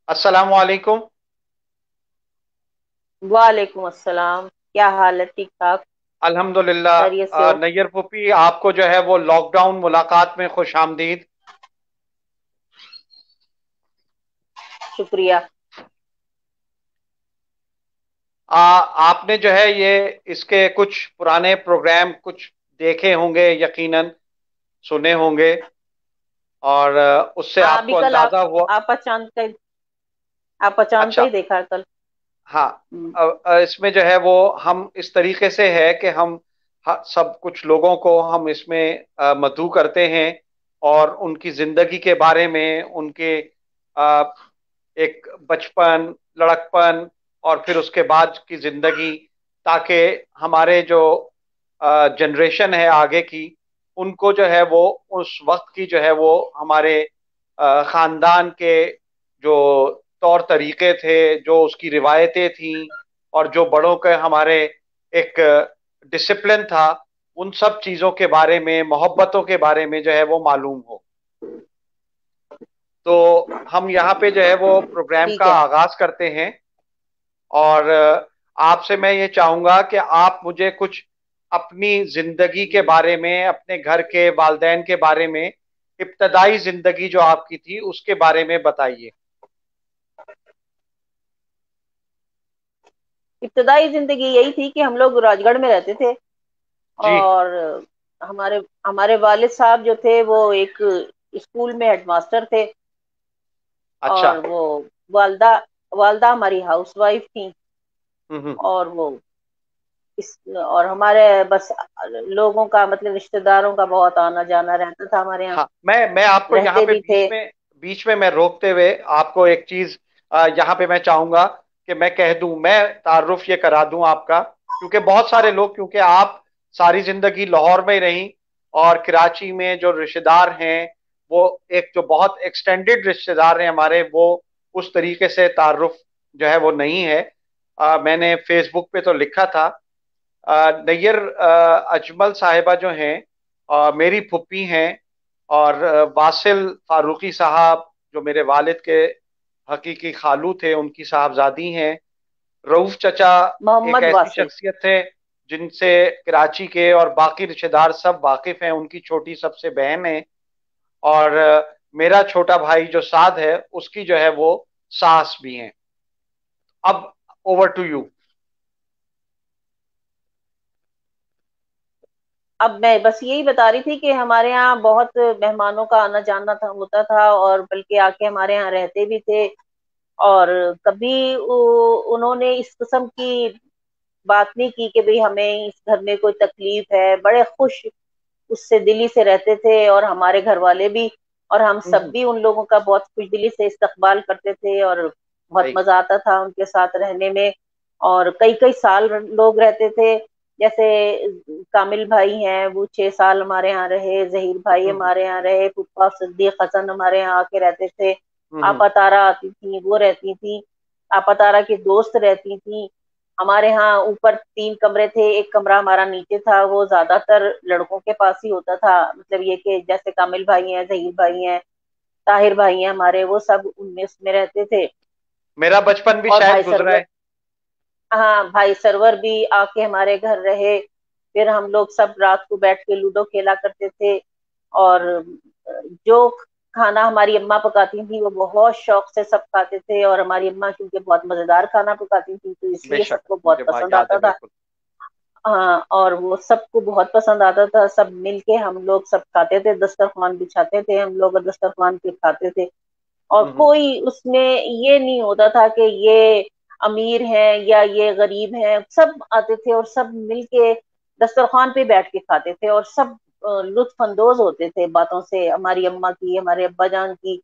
अस्सलाम वालेकुम। वालेकुम अस्सलाम। क्या हाल है? ठीक ठाक? खैरियत से अल्हम्दुलिल्लाह। हो? नैयर पुपी, आपको जो है वो लॉकडाउन मुलाकात में खुश आमदीद। शुक्रिया। आपने जो है ये इसके कुछ पुराने प्रोग्राम कुछ देखे होंगे यकीनन, सुने होंगे। और उससे अभी आपको कल अंदाजा हुआ। आप अचानक का अच्छा। ही देखा कल। हाँ। हम्म। इसमें जो है वो हम इस तरीके से है कि हम सब कुछ लोगों को हम इसमें मधु करते हैं और उनकी जिंदगी के बारे में, उनके अ, एक बचपन, लड़कपन और फिर उसके बाद की जिंदगी, ताकि हमारे जो जनरेशन है आगे की, उनको जो है वो उस वक्त की जो है वो हमारे खानदान के जो तौर तरीके थे, जो उसकी रिवायतें थी और जो बड़ों के हमारे एक डिसिप्लिन था, उन सब चीजों के बारे में, मोहब्बतों के बारे में जो है वो मालूम हो। तो हम यहाँ पे जो है वो प्रोग्राम ठीक का है। आगाज करते हैं। और आपसे मैं ये चाहूंगा कि आप मुझे कुछ अपनी जिंदगी के बारे में, अपने घर के वालदैन के बारे में, इब्तदाई जिंदगी जो आपकी थी उसके बारे में बताइए। इब्तदाई जिंदगी यही थी कि हम लोग राजगढ़ में रहते थे। जी। और हमारे हमारे वालिद साहब जो थे वो एक स्कूल में हेडमास्टर थे। अच्छा। और वो वालदा वालदा हमारी हाउसवाइफ थी। हम्म। और वो और हमारे बस लोगों का मतलब रिश्तेदारों का बहुत आना जाना रहता था हमारे यहाँ। हाँ, मैं आपको यहाँ रहते पे भी थे। बीच में मैं रोकते हुए आपको एक चीज यहाँ पे मैं चाहूंगा कि मैं कह दूं, मैं तारुफ ये करा दूं आपका, क्योंकि बहुत सारे लोग, क्योंकि आप सारी जिंदगी लाहौर में ही रही और कराची में जो रिश्तेदार हैं, वो एक जो बहुत एक्सटेंडेड रिश्तेदार हैं हमारे, वो उस तरीके से तारुफ जो है वो नहीं है। मैंने फेसबुक पे तो लिखा था। नैयर अजमल साहिबा जो हैं, मेरी फुप्पी हैं। और वासिल फारूकी साहब जो मेरे वालिद के हकीकी खालू थे, उनकी साहबजादी हैं। रऊफ चचा एक मोहम्मद ऐसी वासिल। शख्सियत थे जिनसे कराची के और बाकी रिश्तेदार सब वाकिफ हैं। उनकी छोटी सबसे बहन है। और मेरा छोटा भाई जो साद है, उसकी जो है वो सास भी हैं। अब ओवर टू यू। अब मैं बस यही बता रही थी कि हमारे यहाँ बहुत मेहमानों का आना जाना था होता था, और बल्कि आके हमारे यहाँ रहते भी थे। और कभी उन्होंने इस किस्म की बात नहीं की कि भाई हमें इस घर में कोई तकलीफ है। बड़े खुश उससे दिली से रहते थे, और हमारे घर वाले भी। और हम सब हम्म। भी उन लोगों का बहुत खुश दिली से इस्तकबाल करते थे, और बहुत सही। मजा आता था उनके साथ रहने में। और कई कई साल लोग रहते थे। जैसे कामिल भाई हैं, वो 6 साल हमारे यहाँ रहे। जहीर भाई हम्म। हमारे यहाँ रहे। फूफा सिद्दीक हसन हमारे यहाँ आके रहते थे। हम्म। आपा तारा आती थी, वो रहती थी। आपा तारा की दोस्त रहती थी। हमारे यहाँ ऊपर 3 कमरे थे, एक कमरा हमारा नीचे था। वो ज्यादातर लड़कों के पास ही होता था। मतलब ये कि जैसे कामिल भाई हैं, जहीर भाई हैं, ताहिर भाई हैं हमारे, वो सब उनमें उसमें रहते थे। मेरा बचपन भी और शायद भाई गुजरा सरवर, है। हाँ भाई सरवर भी आके हमारे घर रहे। फिर हम लोग सब रात को बैठ के लूडो खेला करते थे। और जो खाना हमारी अम्मा पकाती थी वो बहुत शौक से सब खाते थे। और हमारी अम्मा क्योंकि बहुत मजेदार खाना पकाती थी, तो इसलिए बेशक, सबको बहुत मुझे पसंद याद है आता था। बिल्कुल। हाँ, और वो सबको बहुत पसंद आता था। सब मिलके हम लोग सब खाते थे, दस्तरखान बिछाते थे हम लोग और दस्तरखान पे खाते थे। और हम्म। कोई उसमें ये नहीं होता था कि ये अमीर है या ये गरीब है। सब आते थे और सब मिलके दस्तरखान पे बैठ के खाते थे, और सब लुत्फ अंदोज होते थे बातों से, हमारी अम्मा की, हमारे अब्बा जान की।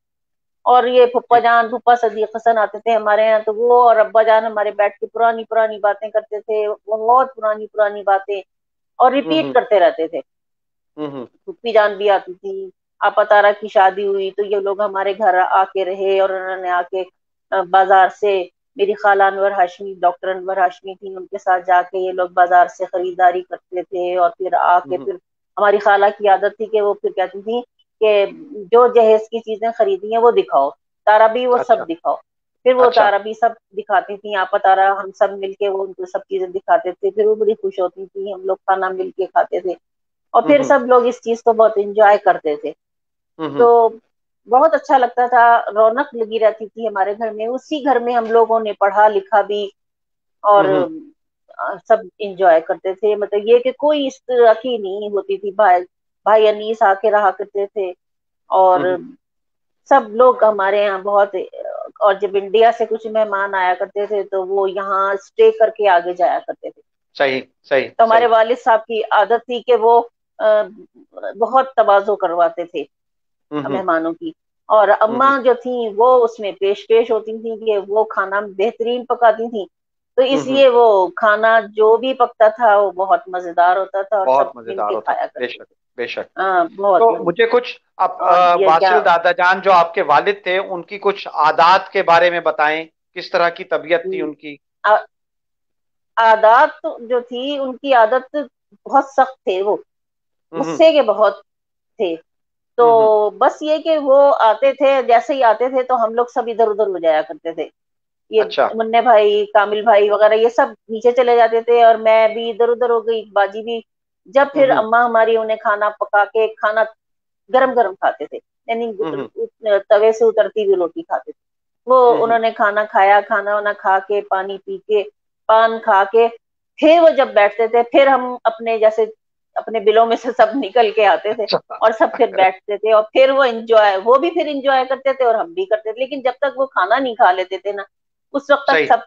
और ये फुप्पा जी। जान, फुप्पा सदीक हसन आते थे हमारे यहाँ, तो वो और अब्बा जान हमारे बैठ के पुरानी पुरानी बातें करते थे, बहुत पुरानी पुरानी बातें, और रिपीट हम्म। करते रहते थे। हम्म। फुप्पी जान भी आती थी। आपा तारा की शादी हुई तो ये लोग हमारे घर आके रहे, और उन्होंने आके बाजार से, मेरी खाला अनवर हाशमी, डॉक्टर अनवर हाशमी थी, उनके साथ जाके ये लोग बाजार से खरीदारी करते थे। और फिर आके हम्म। फिर हमारी खाला की आदत थी कि वो फिर कहती थी कि जो जहेज की चीजें खरीदी हैं वो दिखाओ, तारा भी वो सब अच्छा। दिखाओ। फिर वो अच्छा। तारा भी सब दिखाती थी, आपा तारा, हम सब मिलके वो उनको सब चीजें दिखाते थे, फिर वो बड़ी खुश होती थी, हम लोग खाना मिलके खाते थे। और फिर हम्म सब लोग इस चीज को बहुत एंजॉय करते थे। हम्म तो बहुत अच्छा लगता था, रौनक लगी रहती थी हमारे घर में। उसी घर में हम लोगों ने पढ़ा लिखा भी, और हम्म सब एंजॉय करते थे। मतलब ये कि कोई इस तरह की नहीं होती थी, भाई भाई अनीस आके रहा करते थे। और हम्म। सब लोग हमारे यहाँ बहुत, और जब इंडिया से कुछ मेहमान आया करते थे तो वो यहाँ स्टे करके आगे जाया करते थे। सही सही तो हमारे सही। वालिद साहब की आदत थी कि वो बहुत तवाज़ो करवाते थे हम्म। मेहमानों की। और हम्म। अम्मा जो थी वो उसमें पेश पेश होती थी कि वो खाना बेहतरीन पकाती थी। तो हम्म। इसलिए वो खाना जो भी पकता था वो बहुत मजेदार होता था, और बहुत सब मिल मजेदार के होता था, खाया करते थे। बेशक बेशक। हाँ बहुत तो मुझे कुछ आप और ये क्या, वासिल दादा जान जो आपके वालिद थे उनकी कुछ आदात के बारे में बताएं, किस तरह की तबीयत थी उनकी। आ, आदत जो थी उनकी, आदत बहुत सख्त थे वो, हम्म गुस्से के बहुत थे। तो हम्म। बस ये कि वो आते थे, जैसे ही आते थे तो हम लोग सब इधर उधर हो जाया करते थे। ये अच्छा। मुन्ने भाई, कामिल भाई वगैरह ये सब नीचे चले जाते थे, और मैं भी इधर उधर हो गई, बाजी भी। जब फिर हम्म अम्मा हमारी उन्हें खाना पका के, खाना गरम गरम खाते थे, यानी हम्म तवे से उतरती हुई रोटी खाते थे। वो हम्म उन्होंने खाना खाया, खाना वाना खा के, पानी पी के, पान खा के, फिर वो जब बैठते थे, फिर हम अपने जैसे अपने बिलों में से सब निकल के आते थे, अच्छा। और सब फिर बैठते थे, और फिर वो भी फिर एंजॉय करते थे और हम भी करते थे। लेकिन जब तक वो खाना नहीं खा लेते थे ना, उस वक्त तक सही सब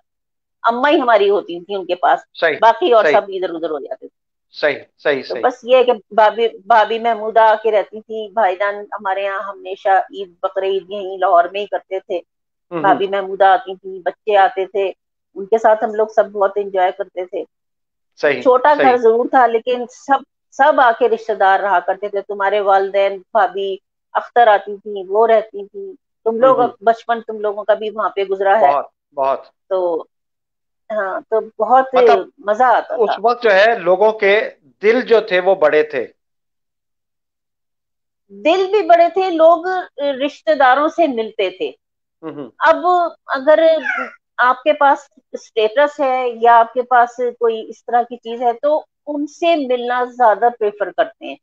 अम्मा ही हमारी होती थी उनके पास, सही बाकी और सही सब इधर उधर हो जाते थे। सही सही तो सही। बस ये है कि भाभी भाभी महमूदा आके रहती थी, भाईजान हमारे यहाँ हमेशा ईद बकरीद यहीं लाहौर में ही करते थे। हम्म। भाभी महमूदा आती थी, बच्चे आते थे, उनके साथ हम लोग सब बहुत एंजॉय करते थे। सही छोटा घर सही। जरूर था, लेकिन सब सब आके रिश्तेदार रहा करते थे। तुम्हारे वालदेन, भाभी अख्तर आती थी, वो रहती थी। तुम लोग, हम्म। बचपन तुम लोगों का भी वहां पे गुजरा है। बहुत बहुत। तो हाँ, तो बहुत मतलब मजा आता उस था। वक्त जो है लोगों के दिल जो थे वो बड़े थे। दिल भी बड़े थे, लोग रिश्तेदारों से मिलते थे। हम्म अब अगर आपके पास स्टेटस है या आपके पास कोई इस तरह की चीज है, तो उनसे मिलना ज्यादा प्रेफर करते हैं।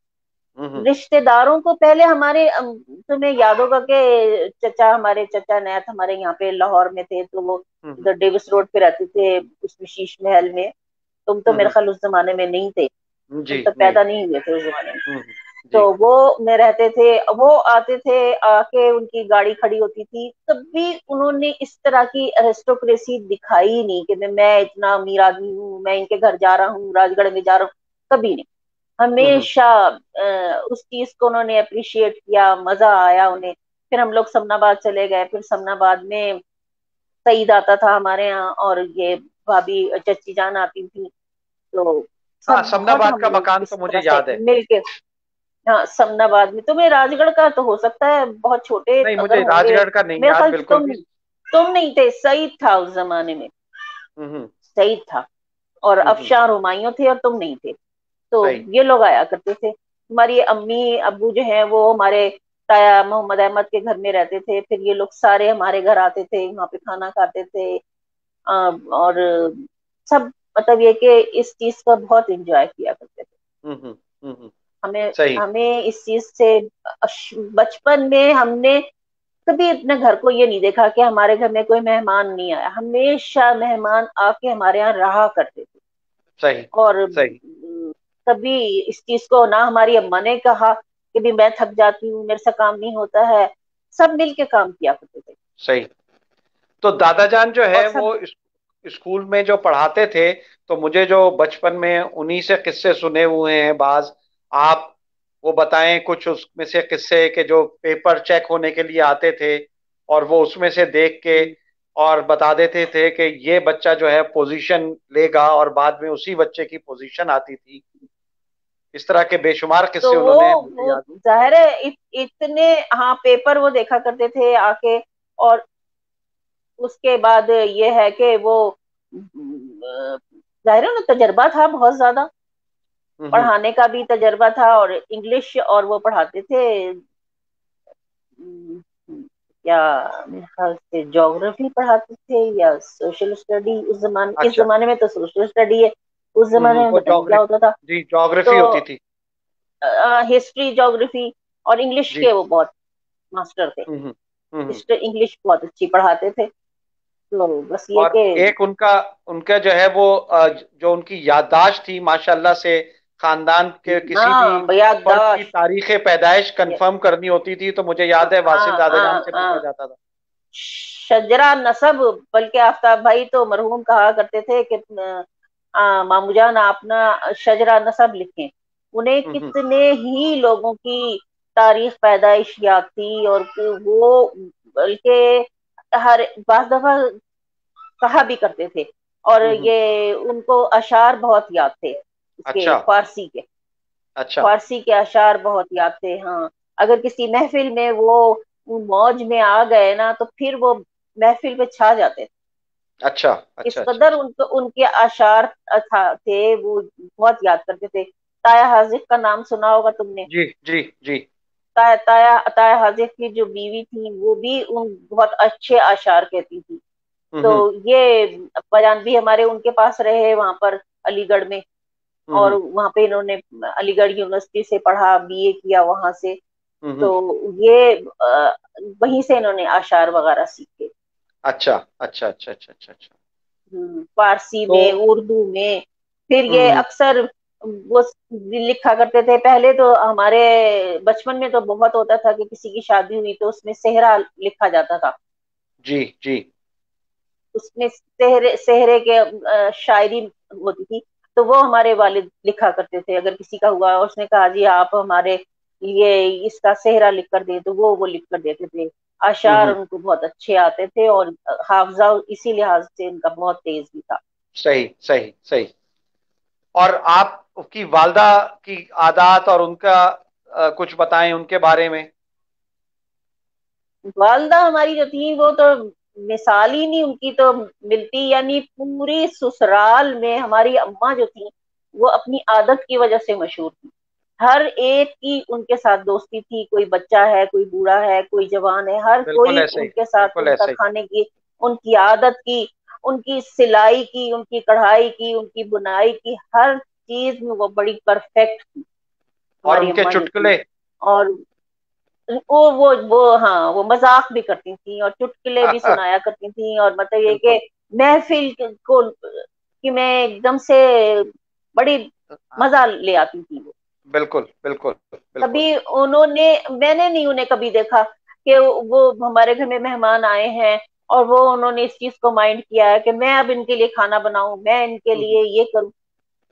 हम्म रिश्तेदारों को पहले हमारे तुम्हें याद होगा कि हमारे चचा नैत हमारे यहाँ पे लाहौर में थे, तो वो हम्म। इधर डेविस रोड पे रहते थे, उसमें शीश महल में। तुम तो मेरे हम्म। ख्याल उस जमाने में नहीं थे, जी तुम तो नहीं। पैदा नहीं हुए थे उस जमाने में। जी। तो वो में रहते थे, वो आते थे, आके उनकी गाड़ी खड़ी होती थी, कभी उन्होंने इस तरह की अरिस्टोक्रेसी दिखाई ही नहीं कि मैं इतना अमीर आदमी हूँ, मैं इनके घर जा रहा हूँ, राजगढ़ में जा रहा हूँ, कभी नहीं। हम्म। हमेशा उस चीज को उन्होंने अप्रिशिएट किया, मजा आया उन्हें। फिर हम लोग समनाबाद चले गए, फिर समनाबाद में सईद आता था हमारे यहाँ, और ये भाभी चच्ची जान आती थी। तो हाँ, सब बहुत समनाबाद हम का लोग मकान इस तो तरह मुझे से याद है। मिलके। हाँ, समनाबाद में तुम्हें राजगढ़ का तो हो सकता है, बहुत छोटे नहीं, अगर मुझे होंगे। राजगढ़ का नहीं मेरे याद ख्याल बिल्कुल भी। तुम नहीं थे, सईद था उस जमाने में, हम्म सईद था, और हम्म। अफशार हुमायूं थे, और तुम नहीं थे। तो सही। ये लोग आया करते थे। हमारी अम्मी अब्बू जो हैं वो हमारे ताया मोहम्मद अहमद के घर में रहते थे, फिर ये लोग सारे हमारे घर आते थे, वहां पे खाना खाते थे। और सब, मतलब ये कि इस चीज का बहुत एंजॉय किया करते थे। हम्म हम्म। हमें सही। हमें इस चीज से बचपन में हमने कभी अपने घर को ये नहीं देखा कि हमारे घर में कोई मेहमान नहीं आया, हमेशा मेहमान आके हमारे यहाँ रहा करते थे। सही और सही कभी इस चीज को ना हमारी अम्मा ने कहा कि भी मैं थक जाती हूँ, मेरे से काम नहीं होता है। सब मिल के काम किया करते थे। सही। तो दादा जान जो और है सब, वो स्कूल में जो पढ़ाते थे, तो मुझे जो बचपन में उन्हीं से किस्से सुने हुए हैं बाज, आप वो बताएं कुछ उसमें से किस्से के जो पेपर चेक होने के लिए आते थे, और वो उसमें से देख के और बता देते थे कि ये बच्चा जो है पोजीशन लेगा, और बाद में उसी बच्चे की पोजीशन आती थी। इस तरह के बेशुमार तो किस्से वो उन्होंने मुझे वो याद है। जाहिर है इतने, हाँ पेपर वो देखा करते थे आके। और उसके बाद ये है कि वो जाहिर है ना, तजर्बा था बहुत ज्यादा, हम्म पढ़ाने का भी तजर्बा था, और इंग्लिश और वो पढ़ाते थे। या मेरे ख्याल से ज्योग्राफी पढ़ाते थे या सोशल स्टडी। उस जमाने, इस अच्छा। जमाने में तो सोशल स्टडी है, उस जमाने में वो पता नहीं क्या ज्योग्राफी, होता था। जी ज्योग्राफी तो होती थी। हिस्ट्री, ज्योग्राफी और इंग्लिश जी। के वो बहुत मास्टर थे। हम्म हम्म हम्म। इंग्लिश बहुत अच्छी पढ़ाते थे। तो बस ये और कि एक उनका उनका जो है वो जो उनकी याददाश्त थी माशाल्लाह से, खानदान के किसी भी हाँ भैया फर्द की दाश, तारीख पैदाइश कंफर्म करनी होती थी तो मुझे याद है वासिल हाँ दादे नाम हाँ से पूछा हाँ, जाता था। शजरा नसब। बल्कि आफ्ताब भाई तो मरहूम कहा करते थे कि मामूजान आप ना शजरा नसब लिखें। उन्हें हम्म। कितने ही लोगों की तारीख पैदाइश याद थी, और वो बल्कि हर बास दफा कहा भी करते थे। और हम्म। ये उनको अशार बहुत याद थे, इसके अच्छा फारसी के। अच्छा फारसी के अशार बहुत याद थे, हाँ। अगर किसी महफिल में वो मौज में आ गए ना, तो फिर वो महफिल पे छा जाते थे। अच्छा इस अच्छा अच्छा कदर अच्छा। उनके अशार थे, वो बहुत याद करते थे। ताया हाजिक का नाम सुना होगा तुमने। जी जी जी। ताया हाजिक की जो बीवी थी, वो भी उन बहुत अच्छे अशार कहती थी। तो हम्म ये बयान भी हमारे उनके पास रहे वहां पर, अलीगढ़ में। और हम्म वहां पे इन्होंने अलीगढ़ यूनिवर्सिटी से पढ़ा, बीए किया वहां से। हम्म। तो ये वहीं से इन्होंने आशार वगैरह सीखे। अच्छा अच्छा अच्छा अच्छा अच्छा अच्छा। फारसी तो में, उर्दू में। फिर ये हम्म। अक्सर वो लिखा करते थे। पहले तो हमारे बचपन में तो बहुत होता था कि किसी की शादी हुई तो उसमें सेहरा लिखा जाता था। जी जी। उसमें सेहरे सेहरे के शायरी होती थी। तो वो हमारे वालिद लिखा करते थे। अगर किसी का हुआ और उसने कहा जी आप हमारे लिए इसका सेहरा लिख कर दे, तो वो लिख कर देते थे। अशार हम्म। उनको बहुत अच्छे आते थे, और हाफजा इसी लिहाज से उनका बहुत तेज भी था। सही सही सही। और आपकी वालदा की आदात और उनका कुछ बताएं उनके बारे में। वालदा हमारी जो थी वो तो मिसाल ही नहीं उनकी तो मिलती। यानी पूरी ससुराल में हमारी अम्मा जो थी, वो अपनी आदत की वजह से मशहूर थी। हर एक की उनके साथ दोस्ती थी। कोई बच्चा है, कोई बूढ़ा है, कोई जवान है, हर बिल्कुल कोई ऐसे ही, उनके साथ बिल्कुल उनका ऐसे ही। खाने की, उनकी आदत की, उनकी सिलाई की, उनकी कढ़ाई की, उनकी बुनाई की, हर चीज में वो बड़ी परफेक्ट थी और हमारी उनके अम्मा जो थी। चुटकुले। और वो हाँ, वो मजाक भी करती थी और चुटकुले भी सुनाया करती थी। और मतलब ये कि बिल्कुल। महफिल को कि मैं एकदम से बड़ी हाँ, मजा ले आती थी वो। बिल्कुल बिल्कुल बिल्कुल। कभी उन्होंने, मैंने नहीं उन्हें कभी देखा कि वो हमारे घर में मेहमान आए हैं और वो उन्होंने इस चीज को माइंड किया है कि मैं अब इनके लिए खाना बनाऊं, मैं इनके हम्म लिए ये करूं।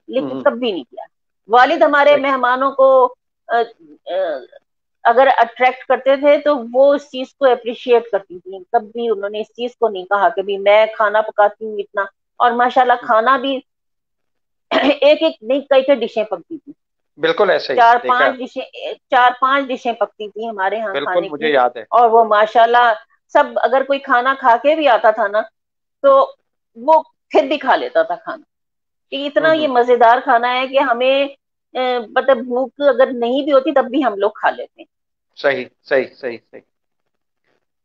लेकिन हम्म। कभी नहीं किया। वालिद हमारे सही। मेहमानों को अगर अट्रैक्ट करते थे तो वो इस चीज को अप्रिशिएट करती थी। कभी उन्होंने इस चीज को नहीं कहा कि भी मैं खाना पकाती हूँ इतना। और माशाल्लाह हम्म, खाना भी एक एक नहीं, कई कई डिशें पकती थी। बिल्कुल ऐसे ही चार देखा है। पांच डिशें, चार पांच डिशें पकती थी हमारे यहाँ बिल्कुल खाने मुझे की। याद है। और वो माशाल्लाह सब, अगर कोई खाना खा के भी आता था ना, तो वो फिर भी खा लेता था खाना। कि इतना ये हम्म। मजेदार खाना है कि हमें मतलब भूख अगर नहीं भी होती तब भी हम लोग खा लेते हैं। सही सही सही सही।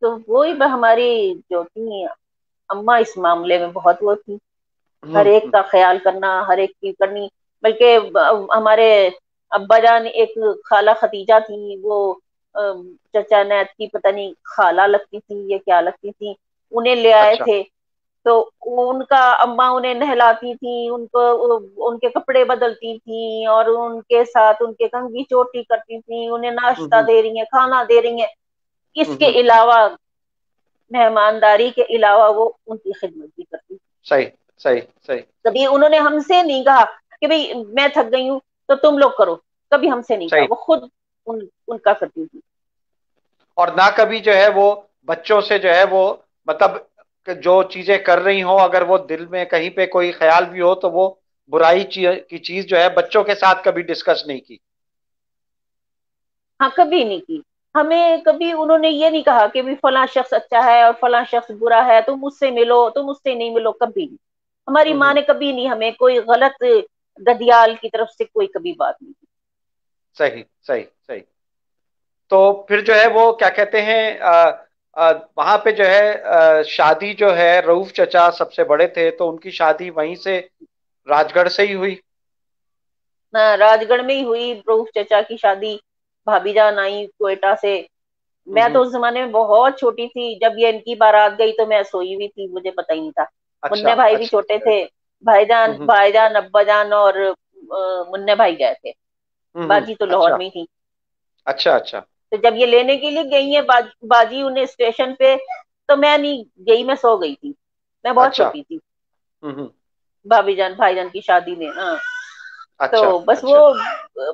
तो वो ही हमारी जो थी अम्मा, इस मामले में बहुत वो थी। हर एक हम्म। का ख्याल करना, हर एक की करनी। बल्कि हमारे अब्बा जान, एक खाला खतीजा थी, वो चचा नैत की पता नहीं खाला लगती थी या क्या लगती थी, उन्हें ले आए अच्छा। थे। तो उनका अम्मा उन्हें नहलाती थी, उनको उनके कपड़े बदलती थी, और उनके साथ उनके कंघी चोटी करती थी, उन्हें नाश्ता हम्म दे रही है, खाना दे रही है। इसके हम्म। अलावा, मेहमानदारी के अलावा, वो उनकी खिदमत भी करती थी। सही सही सही कभी उन्होंने हमसे नहीं कहा कि भाई मैं थक गई हूँ तो तुम लोग करो। कभी हमसे नहीं कहा, सही। वो खुद उनका करती थी। और ना कभी जो है वो बच्चों से जो है वो मतलब कि जो चीजें कर रही हो अगर वो दिल में कहीं पे कोई ख्याल भी हो तो वो बुराई की चीज जो है बच्चों के साथ कभी डिस्कस नहीं की। हाँ, कभी नहीं की। हमें कभी उन्होंने ये नहीं कहा कि भी फला शख्स अच्छा है और फला शख्स बुरा है, तुम उससे मिलो, तुम उससे नहीं मिलो, कभी नहीं। हमारी माँ हम्म। ने कभी नहीं हमें कोई गलत गदियाल की तरफ से कोई कभी बात नहीं की। सही सही सही। तो फिर जो है वो क्या कहते हैं वहां पे जो है शादी जो है, रऊफ चचा सबसे बड़े थे तो उनकी शादी वहीं से, राजगढ़ से ही हुई। हाँ, राजगढ़ में ही हुई प्रभु चचा की शादी। भाभी जान आई क्वेटा से। मैं तो हम्म। उस जमाने में बहुत छोटी थी, जब ये इनकी बारात गई तो मैं सोई हुई थी, मुझे पता ही नहीं था। अच्छा मुन्ने भाई भी अच्छा छोटे अच्छा। थे। भाईजान हम्म भाईजान अब्बा जान और मुन्ने भाई गए थे। बाजी तो लाहौर अच्छा में ही थी। अच्छा अच्छा। तो जब ये लेने के लिए गई है बाजी उन्हें स्टेशन पे, तो मैं नहीं गई, मैं सो गई थी। मैं बहुत अच्छा। छोटी थी। हम्म। भाभी जान भाईजान की शादी में, हाँ। अच्छा तो बस वो अच्छा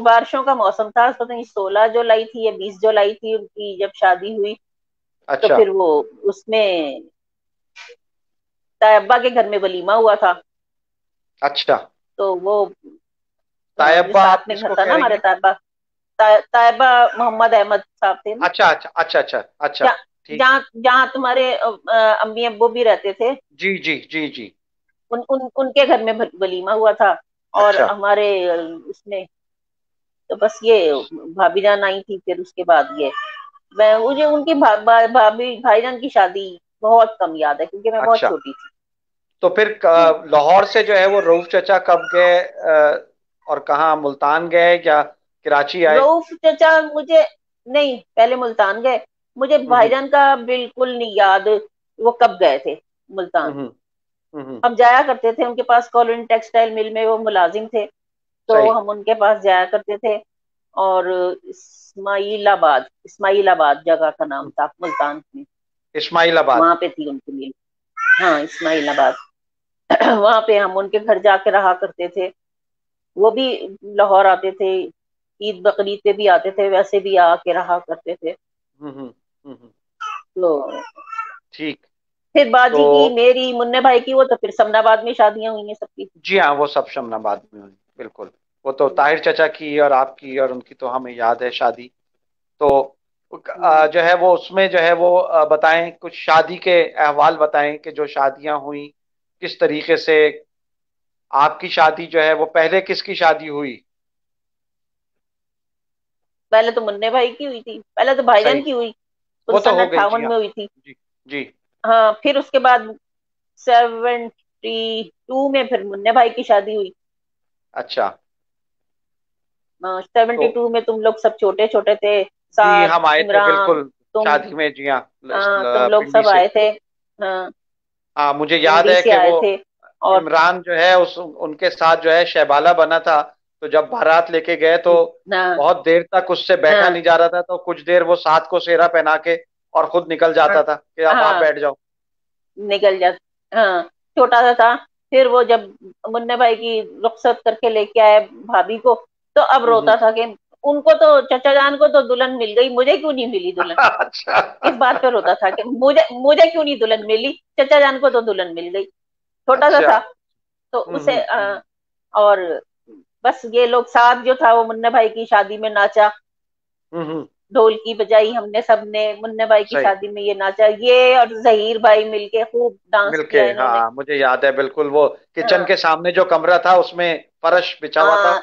बारिशों का मौसम था, पता नहीं 16 जुलाई थी या 20 जुलाई थी उनकी जब शादी हुई। तो अच्छा फिर वो उसमें तायब्बा के घर में वलीमा हुआ था। अच्छा। तो वो जो तायब्बा आप साथ में घर किसको था कह ना रही हमारे हैं? तायब्बा, तायब्बा मोहम्मद अहमद साहब थे ना। अच्छा अच्छा अच्छा अच्छा अच्छा। जहाँ ठीक। जहाँ जहाँ तुम्हारे अम्मी अब्बू भी रहते थे, जी जी जी जी। उनके घर में वलीमा हुआ था। और अच्छा हमारे उसमें, तो बस ये भाभी जान आई थी, फिर उसके बाद ये मैं, मुझे उनकी भाभी भाईजान की शादी बहुत कम याद है, क्योंकि मैं बहुत अच्छा। छोटी थी। तो फिर लाहौर से जो है वो रऊफ चचा कब गए, और कहाँ, मुल्तान गए या कराची आए? रऊफ चचा मुझे, नहीं, पहले मुल्तान गए। मुझे हम्म भाईजान का बिल्कुल नहीं याद, वो कब गए थे मुल्तान। हम्म हम्म। हम जाया करते थे उनके पास, कॉलोनी टेक्सटाइल मिल में वो मुलाजिम थे। तो सही। हम उनके पास जाया करते थे। और इस्माइलाबाद जगह का नाम हम्म, था मुल्तान में। इस्माइलाबाद। वहां पे थी उनकी मिल। हाँ, इस्माइलाबाद। वहां पे हम उनके घर जाके रहा करते थे। वो भी लाहौर आते थे, ईद बकरीद पे भी आते थे, वैसे भी आके रहा करते थे। हम्म हम्म हम्म। तो ठीक। फिर तो बाजी की, मेरी, मुन्ने भाई की, वो तो फिर समनाबाद में शादियां हुई हैं सबकी। जी हाँ, वो सब शमनाबाद में हुई, बिल्कुल। वो तो ताहिर चचा की और आपकी और उनकी तो हमें याद है शादी। तो हम्म। जो है वो उसमें जो है वो बताएं, कुछ शादी के अहवाल बताएं कि जो शादियां हुई किस तरीके से। आपकी शादी जो है वो पहले किसकी शादी हुई? पहले तो मुन्ने भाई की हुई थी, पहले तो भाईजान सही। की हुई। वो वो तो तो सन हो गई, जी 58 हाँ। में हुई थी। जी जी। हाँ, फिर उसके बाद 72 में फिर मुन्ने भाई की शादी हुई। अच्छा। तो 72 में तुम लोग सब छोटे छोटे थे। जी साद, हम आए थे इमरान, बिल्कुल, तुम, शादी में, जी हाँ, तुम लोग पिंडी सब से। आए थे। हाँ, हाँ मुझे याद पिंडी है से कि आए वो थे। और इमरान जो है उस उनके साथ जो है शहबाला बना था। तो जब बारात लेके गए तो हाँ बहुत देर तक उससे बैठा हाँ नहीं जा रहा था, तो कुछ देर वो साथ को सेहरा पहना के और खुद निकल हाँ जाता था कि अब आप हाँ, बैठ जाओ। निकल जा। हाँ, छोटा सा था। फिर वो जब मुन्ने भाई की रुखसत करके लेके आए भाभी को, तो अब हम्म, रोता था कि उनको तो, चचा जान को तो दुल्हन मिल गई, मुझे क्यों नहीं मिली दुल्हन। अच्छा। इस बात पे रोता था कि मुझे मुझे क्यों नहीं दुल्हन मिली, चचा जान को तो दुल्हन मिल गई। छोटा सा अच्छा। था। तो उसे और बस ये लोग साथ जो था, वो मुन्ने भाई की शादी में नाचा। हम्म। ढोल की बजाई हमने सबने, मुन्ने भाई की सही। शादी में ये नाचा, ये और जहीर भाई मिलके खूब डांस मिलके, किया इन्होंने। हाँ मुझे याद है बिल्कुल, वो किचन हाँ के सामने जो कमरा था उसमें फर्श बिछा हुआ था। हाँ,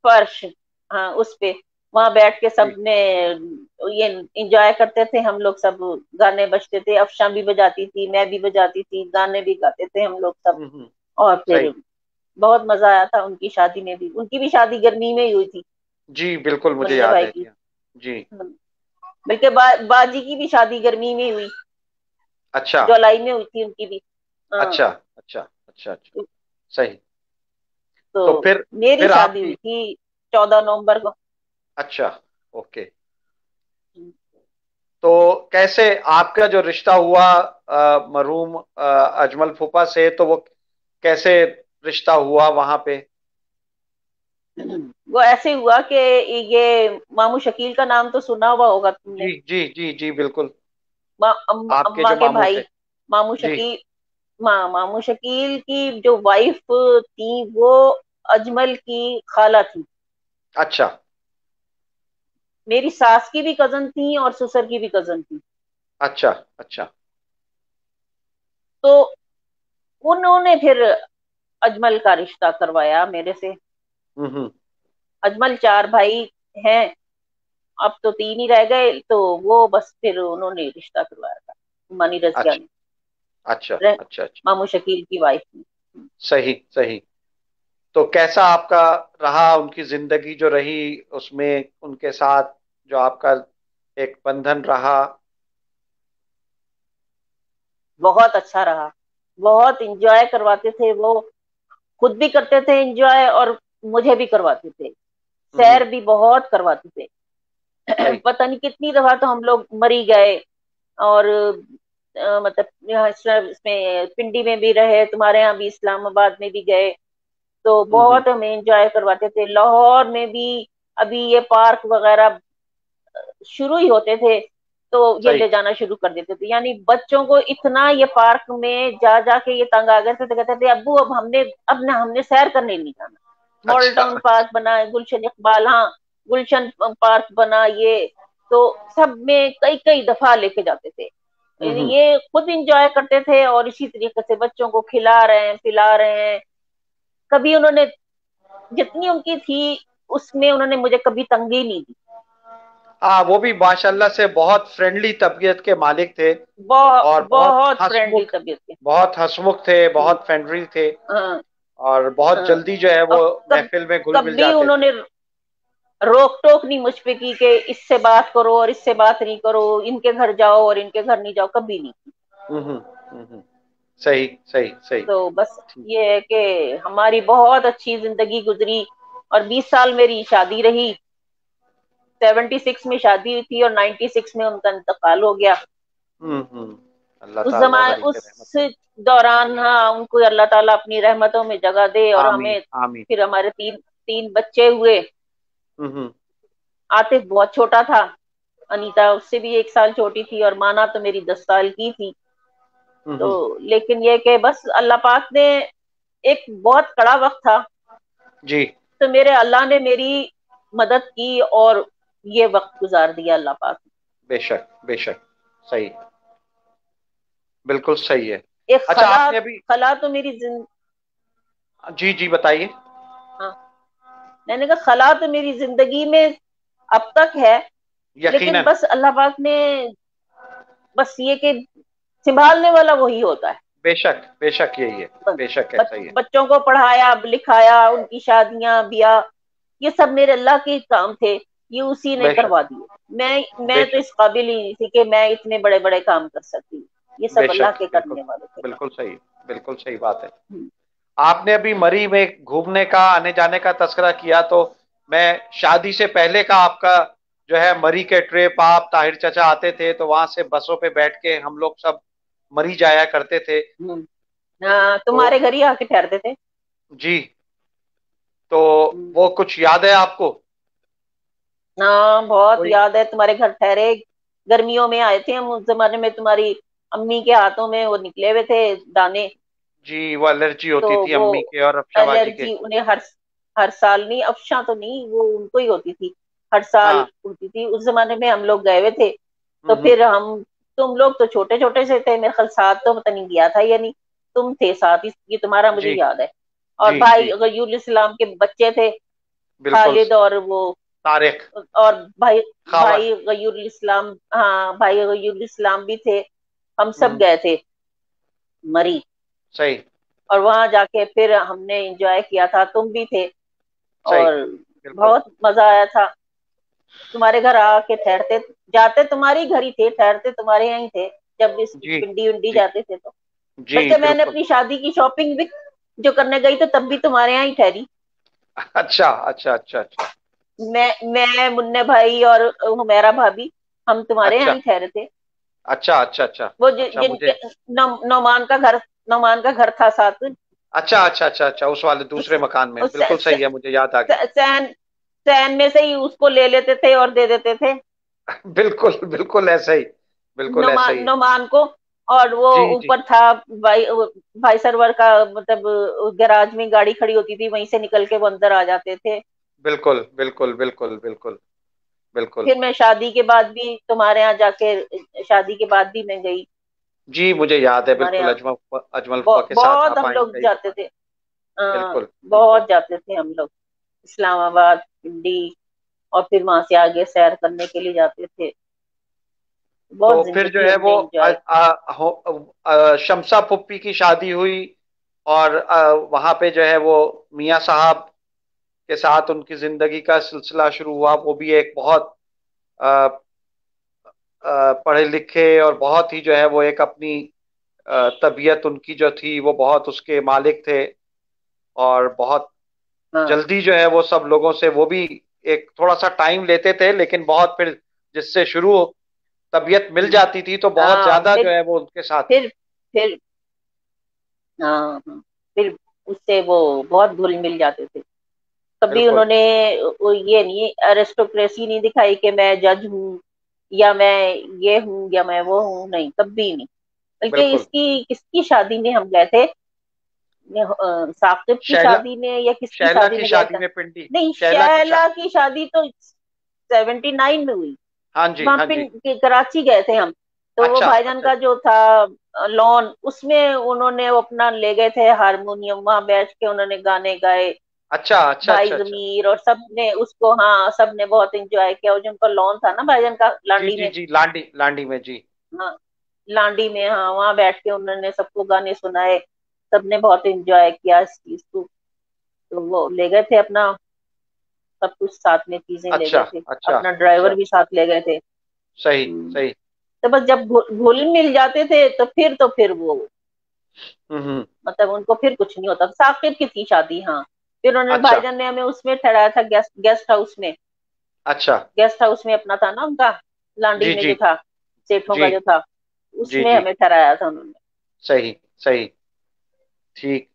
फर्श, हाँ उस पे वहां बैठ के जी। सबने ये इंजॉय करते थे हम लोग सब। गाने बजते थे, अफशां भी बजाती थी, मैं भी बजाती थी, गाने भी गाते थे हम लोग सब। हम्म। और सही। फिर बहुत मजा आया था उनकी शादी में भी। उनकी भी शादी गर्मी में ही हुई थी, जी बिल्कुल मुझे मुन्ने याद भाई है, जी की। हाँ। जी। बल्कि बाजी की भी शादी गर्मी में ही हुई। अच्छा जुलाई में हुई थी उनकी भी। हाँ। अच्छा अच्छा अच्छा अच्छा। सही। तो तो मेरी फिर शादी हुई आपकी, थी 14 नवंबर को। अच्छा, ओके। तो कैसे आपका जो रिश्ता हुआ मरहूम अजमल फूफा से, तो वो कैसे रिश्ता हुआ वहां पे? वो ऐसे हुआ कि ये मामू शकील का नाम तो सुना हुआ होगा तुमने। जी जी जी जी बिल्कुल। आपके अम्मा जो के मामू थे। भाई, मामू जी। शकील। मामू शकील की जो वाइफ थी, वो अजमल की खाला थी। अच्छा मेरी सास की भी कजन थी और ससुर की भी कजन थी। अच्छा अच्छा। तो उन्होंने फिर अजमल का रिश्ता करवाया मेरे से। हम्म। अजमल 4 भाई हैं। अब तो 3 ही रह गए, तो वो बस फिर उन्होंने रिश्ता करवाया था, मानी रजिया अच्छा ने, अच्छा अच्छा अच्छा। मामू शकील की वाइफ ने। सही सही। तो कैसा आपका रहा, उनकी जिंदगी जो रही उसमें उनके साथ, जो आपका एक बंधन रहा? बहुत अच्छा रहा, बहुत इंजॉय करवाते थे वो, खुद भी करते थे एंजॉय और मुझे भी करवाते थे, हम्म। सैर भी बहुत करवाते थे। सही। पता नहीं कितनी दफा तो हम लोग मरी गए, और मतलब यहाँ इसमें पिंडी में भी रहे, तुम्हारे यहाँ भी, इस्लामाबाद में भी गए, तो हम्म। बहुत हमें एंजॉय करवाते थे। लाहौर में भी अभी ये पार्क वगैरह शुरू ही होते थे, तो ये सही। ले जाना शुरू कर देते थे। यानी बच्चों को इतना ये पार्क में जा जाके ये तंग आ गए थे, तो कहते थे अब्बू अब हमने सैर करने नहीं जाना। मॉडल अच्छा टाउन पार्क बना है, गुलशन इकबाल, हाँ, गुलशन पार्क बना ये, तो सब में कई कई दफा लेके जाते थे। हम्म। ये खुद इंजॉय करते थे और इसी तरीके से बच्चों को खिला रहे हैं, पिला रहे हैं। कभी उन्होंने, जितनी उनकी थी उसमें उन्होंने मुझे कभी तंगी नहीं दी। हाँ, वो भी माशाल्लाह से बहुत फ्रेंडली तबीयत के मालिक थे, बहुत और बहुत बहुत फ्रेंडली हंसमुख, तबीयत के। बहुत हंसमुख थे, बहुत फ्रेंडली थे, हाँ और बहुत हाँ। जल्दी जो है और वो कब महफिल में घुल मिल कभी जाते थे। उन्होंने रोक टोक नहीं मुझ पे की कि इससे बात करो और इससे बात नहीं करो, इनके घर जाओ और इनके घर नहीं जाओ, कभी नहीं। हम्म। सही सही सही। तो बस ठीक। ये है कि हमारी बहुत अच्छी जिंदगी गुजरी, और 20 साल मेरी शादी रही। 76 में शादी हुई थी और 96 में उनका इंतकाल हो गया। हम्म। अल्लाह उस ताला जमाने, बरी उस करे, मतलब। दौरान, हाँ, उनको अल्लाह ताला अपनी रहमतों में जगह दे, और आमीन हमें आमीन। फिर हमारे तीन तीन बच्चे हुए। हम्म। आतिफ बहुत छोटा था, अनीता उससे भी 1 साल छोटी थी, और माना तो मेरी 10 साल की थी। तो हम्म। लेकिन ये कि बस अल्लाह पाक ने, एक बहुत कड़ा वक्त था, जी। तो मेरे अल्लाह ने मेरी मदद की, और ये वक्त गुजार दिया अल्लाह पाक ने। बेशक बेशक। सही। बिल्कुल सही है। एक अच्छा, खला, आपने अभी। खला तो मेरी जी जी, बताइए। हाँ, मैंने कहा खला तो मेरी जिंदगी में अब तक है, लेकिन यकीनन। बस अल्लाह पाक ने, बस ये कि संभालने वाला वही होता है। बेशक बेशक, यही है। बस बेशक ऐसा ही है। बच्चों को पढ़ाया लिखाया, उनकी शादियां ब्याह, ये सब मेरे अल्लाह के काम थे, ये उसी ने बेशक करवा दिए। मैं तो बेशक इस काबिल ही नहीं थी कि मैं इतने बड़े बड़े काम कर सकती, ये सब अल्लाह बेशक। के बिल्कुल करने वाले थे काम। बिल्कुल सही। बिल्कुल सही बात है। हम्म। आपने अभी मरी में घूमने का, आने जाने का तस्करा किया, तो मैं शादी से पहले का आपका जो है मरी के ट्रिप, आप ताहिर चाचा आते थे तो वहां से बसों पे बैठ के हम लोग सब मरी जाया करते थे। हाँ, तो तुम्हारे घर ही आके ठहरते थे। जी, तो हम्म। वो कुछ याद है आपको? हाँ, बहुत कोई। याद है, तुम्हारे घर ठहरे, गर्मियों में आए थे हम। उस जमाने में तुम्हारी अम्मी के हाथों में वो निकले हुए थे दाने, जी, वो एलर्जी तो होती थी वो अम्मी के और अफशा बाजी के। एलर्जी उन्हें हर हर साल, नहीं अफशा तो नहीं, वो उनको ही होती थी, हर साल हाँ। होती थी। उस जमाने में हम लोग गए हुए थे, तो हम्म। फिर हम, तुम लोग तो छोटे छोटे से थे, मेरे ख्याल साथ तो पता नहीं गया था या नहीं, तुम थे साथ, ये तुम्हारा मुझे जी याद है। और जी भाई जी। गयूल इस्लाम के बच्चे थे, बिल्कुल। खालिद और वो, तारिक। और भाई खावर। भाई गयूल इस्लाम, हाँ, भाई गयूल इस्लाम भी थे। हम सब हम्म। गए थे मरी, सही। और वहां जाके फिर हमने एंजॉय किया था, तुम भी थे, सही। और बिल्कुल। बहुत मजा आया था। तुम्हारे घर आके ठहरते, जाते तुम्हारे ही घर ही थे, ठहरते तुम्हारे यहाँ ही थे, जब इस जी पिंडी उंडी जी जाते थे तो। जी। बल्कि मैंने बिल्कुल। अपनी शादी की शॉपिंग भी जो करने गई तो तब भी तुम्हारे यहाँ ही ठहरी। अच्छा अच्छा अच्छा अच्छा मैं मुन्ने भाई और हुमैरा भाभी, हम तुम्हारे यहाँ अच्छा ही ठहरे थे। अच्छा अच्छा अच्छा वो अच्छा। जिनके मुझे। नौमान का घर था साथ, अच्छा अच्छा अच्छा अच्छा, उस वाले उस, दूसरे मकान में, उस बिल्कुल सही है, मुझे याद आ गया। सैन सैन में से ही उसको ले लेते थे और दे देते थे, बिल्कुल बिल्कुल ऐसा ही। बिल्कुल ऐसा ही। नौमान को। और वो जी जी। ऊपर था भाई, भाई सरवर का, मतलब गैराज में गाड़ी खड़ी होती थी, वहीं से निकल के वो अंदर आ जाते थे। बिल्कुल बिल्कुल बिल्कुल बिल्कुल बिल्कुल। फिर मैं शादी के बाद भी तुम्हारे यहाँ जाके, शादी के बाद भी मैं गई जी, मुझे याद है तुम्हारे बिल्कुल, यहाँ। अजमल फुआ के साथ बहुत आप हम आई लोग कई जाते दफा। थे, बिल्कुल बिल्कुल। बहुत जाते थे हम लोग, इस्लामाबाद, पिंडी, और फिर वहां से आगे सैर करने के लिए जाते थे। तो बहुत फिर जो जिंदगी है वो हमने एंजॉय की। शमसा पुप्पी की शादी हुई, और वहां पे जो है वो मियाँ साहब के साथ उनकी जिंदगी का सिलसिला शुरू हुआ। वो भी एक बहुत अ, पढ़े लिखे और बहुत ही जो है वो एक अपनी तबीयत उनकी जो थी वो बहुत उसके मालिक थे, और बहुत हाँ जल्दी जो है वो सब लोगों से वो भी एक थोड़ा सा टाइम लेते थे, लेकिन बहुत फिर जिससे शुरू तबीयत मिल हम्म, जाती थी तो बहुत हाँ ज्यादा जो है वो उनके साथ। फिर हाँ हाँ, फिर उससे वो बहुत घुल मिल जाते थे। कभी बिल्कुल उन्होंने वो ये नहीं अरिस्टोक्रेसी नहीं दिखाई कि मैं जज हूँ या मैं ये हूँ या मैं वो हूँ, नहीं कभी नहीं। बल्कि बिल्कुल। इसकी किसकी शादी में हम गए थे, साकिब की शैला, शादी में या किसकी शैला शादी की में गया शादी था। में पिंडी, नहीं, शैला की शैला शादी। की शादी तो 79 में हुई। हाँ जी, वहां हाँ जी। पिंड कराची गए थे हम। तो वो अच्छा भाईजान अच्छा का जो था लॉन, उसमें उन्होंने वो अपना ले गए थे हारमोनियम, वहां बैठ के उन्होंने गाने गाए। अच्छा अच्छा भाई अच्छा अच्छा। जमीर और सबने उसको, हाँ सबने बहुत एंजॉय किया। और जो उनका लॉन था ना भाईजान का जी लांडी जी में, जी, लांडी, लांडी में जी। हाँ लांडी में, हाँ वहां बैठ के उन्होंने सबको गाने सुनाए। सबने बहुत एंजॉय किया इस चीज को। तो वो ले गए थे अपना सब कुछ साथ में, चीजें ले अच्छा गए थे। अच्छा अपना अच्छा ड्राइवर भी अच्छा। साथ ले गए थे। सही हम्म, सही। तो बस जब घुल मिल जाते थे तो फिर वो, हम्म। मतलब उनको फिर कुछ नहीं होता। साकिब की थी शादी, हाँ। फिर उन्होंने अच्छा भाईजान ने हमें उसमें ठहराया था, गेस्ट हाउस में। अच्छा। गेस्ट हाउस में अपना था ना उनका, लांडी जी में जी जो था, सेठों जी का जो था, जी उसमें जी। हमें ठहराया था उन्होंने। सही सही। ठीक।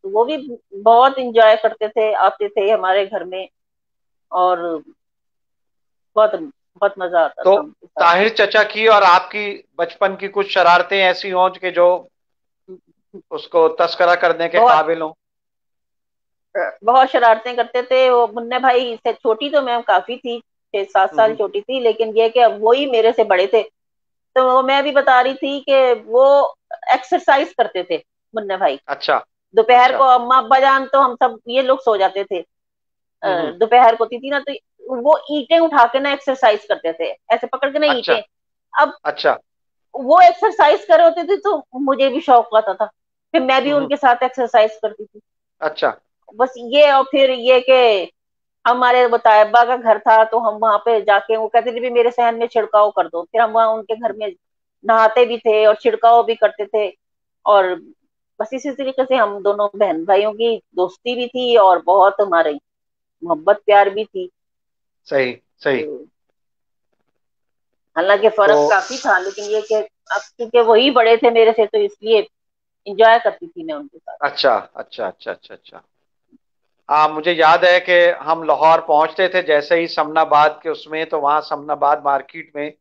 तो वो भी बहुत इंजॉय करते थे, आते थे हमारे घर में। और बहुत बहुत मजा आता तो था उनके साथ। ताहिर चचा की और आपकी बचपन की कुछ शरारतें ऐसी हों कि जो उसको तस्करा करने के बहुत काबिल हों। बहुत शरारतें करते थे वो। मुन्ने भाई से छोटी तो मैं काफी थी, 6-7 साल हम्म। छोटी थी, लेकिन ये कि अब वो ही मेरे से बड़े थे। तो वो मैं भी बता रही थी कि वो एक्सरसाइज करते थे मुन्ने भाई। अच्छा दोपहर अच्छा। को अम्मा अब्बा जान तो हम सब ये लोग सो जाते थे। हम्म। दोपहर को होती थी ना, तो वो ईंटें उठा के ना एक्सरसाइज करते थे, ऐसे पकड़ के ना अच्छा ईंटें। अब अच्छा। वो एक्सरसाइज कर रहे होते थे तो मुझे भी शौक आता था, फिर मैं भी हम्म। उनके साथ एक्सरसाइज करती थी। अच्छा बस ये, और फिर ये कि हमारे बतायबा का घर था, तो हम वहां पे जाके वो कहते थे भी मेरे सहन में छिड़काव कर दो, फिर हम वहां उनके घर में नहाते भी थे और छिड़काव भी करते थे। और बस इसी तरीके से हम दोनों बहन भाइयों की दोस्ती भी थी और बहुत हमारी मोहब्बत प्यार भी थी। सही सही। तो हालांकि तो फर्क काफी था, लेकिन ये कि अब क्योंकि वही बड़े थे मेरे से, तो इसलिए इंजॉय करती थी मैं उनके साथ। अच्छा अच्छा अच्छा अच्छा अच्छा। हाँ, मुझे याद है कि हम लाहौर पहुंचते थे जैसे ही समनाबाद के उसमें, तो वहाँ समनाबाद मार्केट में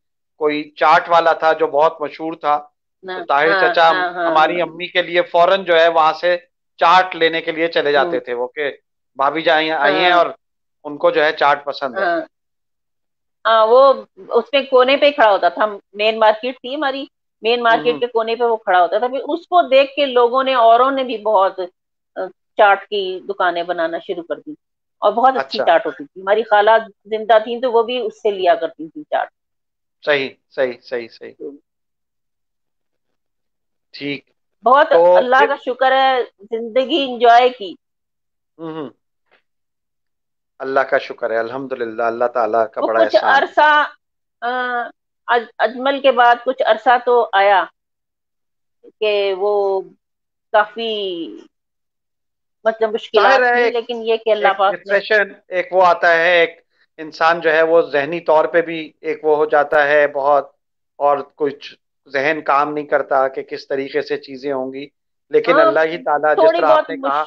कोई चाट वाला था जो बहुत मशहूर था। ना, तो ताहिर हाँ चचा हाँ हाँ हमारी हाँ। अम्मी के लिए फौरन जो है वहां से चाट लेने के लिए चले जाते हम्म, थे वो, कि भाभी जान आई हैं हाँ और उनको जो है चाट पसंद है। हाँ हाँ। वो उसमें कोने पे ही खड़ा होता था, मेन मार्केट थी हमारी, मेन मार्केट हम्म। के कोने पे वो खड़ा होता था। फिर उसको देख के लोगों ने, औरों ने भी बहुत चाट की दुकानें बनाना शुरू कर दी। और बहुत अच्छी अच्छा। चाट होती थी। हमारी खाला जिंदा थी तो वो भी उससे लिया करती थी चाट। सही सही सही सही। तो ठीक। बहुत तो अल्लाह फिर का शुक्र है, जिंदगी इंजॉय की। हम्म। अल्लाह का शुक्र है, अल्हम्दुलिल्लाह, अल्लाह ताला का वो बड़ा कुछ एहसान है। अरसा अ, अजमल के बाद कुछ अरसा तो आया कि वो काफी, मतलब जाहिर मुश्किलात है थी, एक लेकिन ये कि अल्लाह एक पाक ने। डिप्रेशन एक वो आता है, एक इंसान जो है वो जहनी तौर पे भी एक वो हो जाता है बहुत, और कुछ जहन काम नहीं करता कि किस तरीके से चीजें होंगी। लेकिन हाँ अल्लाह ही ताला, जिस थोड़ी तरह बहुत आपने कहा।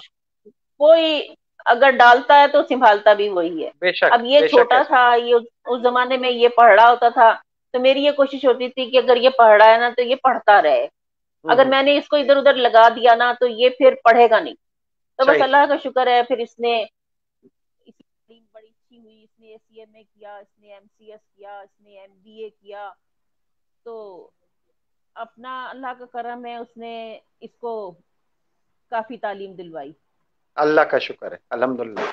कोई अगर डालता है तो संभालता भी वही है। बेशक अब ये बेशक छोटा ऐसा। था, ये उस जमाने में ये पढ़ रहा होता था, तो मेरी ये कोशिश होती थी कि अगर ये पढ़ रहा है ना तो ये पढ़ता रहे। अगर हम्म। मैंने इसको इधर उधर लगा दिया ना तो ये फिर पढ़ेगा नहीं। तो बस सही। अल्लाह का शुक्र है, फिर इसने इसकी तालीम बड़ी अच्छी हुई, इसने सीएमए किया, इसने एमसीएस किया, इसने एमबीए किया। तो अपना अल्लाह का करम है, उसने इसको काफी तालीम दिलवाई। अल्लाह का शुक्र है, अल्हम्दुलिल्लाह।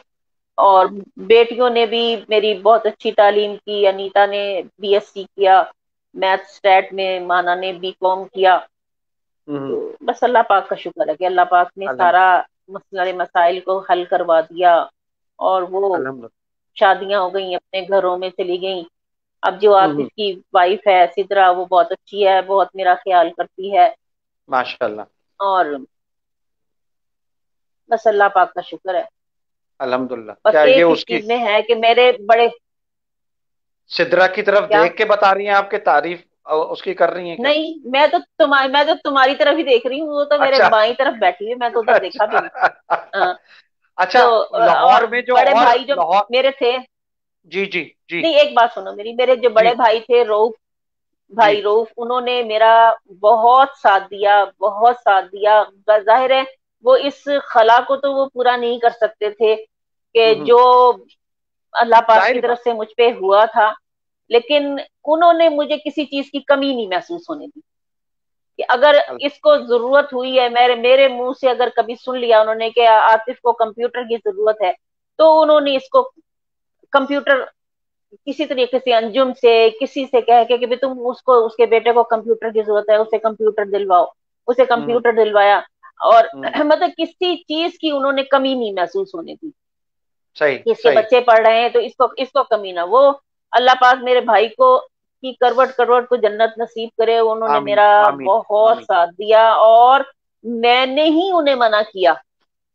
और बेटियों ने भी मेरी बहुत अच्छी तालीम की। अनीता ने बीएससी किया मैथ स्टैट में, माना ने बीकॉम किया। हम्म। तो बस अल्लाह पाक का शुक्र है कि अल्लाह पाक ने अलहम सारा मसले मसाइल को हल करवा दिया। और वो अलहमदुलिल्लाह। शादियां हो गई, अपने घरों में चली गई। अब जो आतिफ हम्म। की वाइफ है सिद्रा, वो बहुत अच्छी है, बहुत मेरा ख्याल करती है। माशाल्लाह। और बस अल्लाह पाक का शुक्र है। अल्हम्दुलिल्लाह। बस क्या ये एक ही उसकी चीज में है कि मेरे बड़े सिद्रा की तरफ क्या। देख के बता रही हैं आपके, तारीफ उसकी कर रही हैं क्या? नहीं, मैं तो तुम्हारी तरफ ही देख रही हूँ। वो तो मेरे अच्छा। बाई तरफ बैठी है, मैं तो उधर देखा भी नहीं। अच्छा। हाँ। अच्छा। तो और लाहौर में जो बड़े और भाई जो लाहौर। मेरे थे। जी जी जी नहीं, एक बात सुनो मेरी, मेरे जो जी बड़े भाई थे रऊफ, जी। भाई रऊफ, उन्होंने मेरा बहुत साथ दिया, बहुत साथ दिया। जाहिर है वो इस खला को तो वो पूरा नहीं कर सकते थे कि हम्म। जो अल्लाह पाक की जाहिर तरफ बात। से मुझ पे हुआ था। लेकिन उन्होंने मुझे किसी चीज की कमी नहीं महसूस होने दी। कि अगर अल- इसको जरूरत हुई है, मेरे मेरे मुंह से अगर कभी सुन लिया उन्होंने कि आतिफ को कंप्यूटर की जरूरत है, तो उन्होंने इसको कंप्यूटर किसी तरीके से अंजुम से किसी से कह के कि भाई तुम उसको, उसके बेटे को कंप्यूटर की जरूरत है, उसे कंप्यूटर दिलवाओ, उसे हम्म कंप्यूटर दिलवाया। और हम्म। मतलब किसी चीज की उन्होंने कमी नहीं महसूस होने दी सही कि इसके सही। बच्चे पढ़ रहे हैं तो इसको इसको कमी ना। वो अल्लाह पाक मेरे भाई को की करवट करवट को जन्नत नसीब करे। उन्होंने आमीन मेरा आमीन बहुत आमीन। साथ दिया और मैंने ही उन्हें मना किया।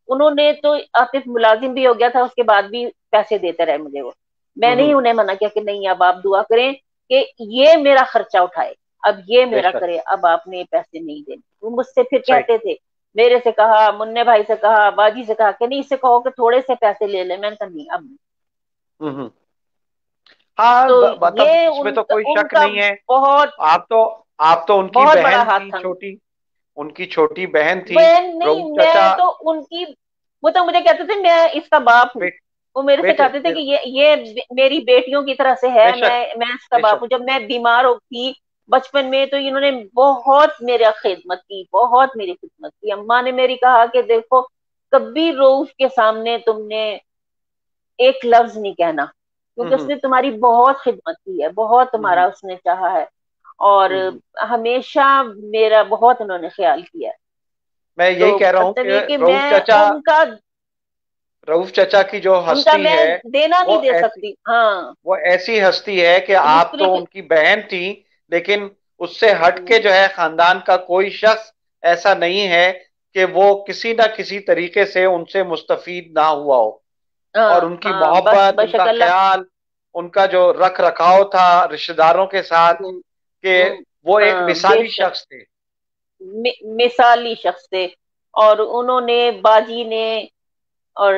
उन्होंने तो, आतिफ मुलाजिम भी हो गया था उसके बाद भी पैसे देते रहे मुझे वो। मैंने ही हम्म। उन्हें मना किया कि नहीं, अब आप दुआ करें कि ये मेरा खर्चा उठाए, अब ये मेरा बेशक। करे, अब आपने ये पैसे नहीं देने। वो मुझसे फिर सही। कहते थे, मेरे से कहा, मुन्ने भाई से कहा, बाजी से कहा कि नहीं, इससे कहो कि थोड़े से पैसे ले ले। मैंने कहा नहीं, अब नहीं। हम्म। हाँ, तो मतलब ये इसमें तो उनका कोई शक उनका नहीं है। बहुत आप तो आप तो उनकी बहुत बड़ा बहन हाथ थी था। छोटी। उनकी छोटी बहन थी। बहन नहीं, रऊफ चाचा। मैं तो उनकी, वो तो मुझे कहते थे मैं इसका बाप हूँ। बे, वो मेरे से बेटे कहते थे कि ये मेरी बेटियों की तरह से है, बेशक मैं इसका बाप बेशक। हूँ। जब मैं बीमार हो थी बचपन में, तो इन्होंने बहुत मेरा खिदमत की, बहुत मेरी खिदमत की। अम्मा ने मेरी कहा कि देखो, कभी रऊफ के सामने तुमने एक लफ्ज नहीं कहना, क्योंकि हम्म उसने तुम्हारी बहुत खिदमत की है, बहुत तुम्हारा हम्म उसने चाहा है। और हम्म। हमेशा मेरा बहुत उन्होंने ख्याल किया है। मैं यही तो कह रहा हूँ मतलब कि ये कि रऊफ मैं चाचा, उनका रऊफ चाचा की जो उनका हस्ती मैं है देना वो नहीं दे ऐसी सकती। हाँ। वो ऐसी हस्ती है कि जिस आप तो तरीके, उनकी बहन थी, लेकिन उससे हट के जो है खानदान का कोई शख्स ऐसा नहीं है कि वो किसी ना किसी तरीके से उनसे मुस्तफीद ना हुआ हो। और हाँ उनकी हाँ, बस मोहब्बत, उनका बेशक अल्लाह। ख्याल, उनका जो रख रखाव था रिश्तेदारों के साथ, हम्म, कि वो एक हाँ मिसाली बेशक, शख्स थे। मिसाली शख्स थे। और उन्होंने, बाजी ने और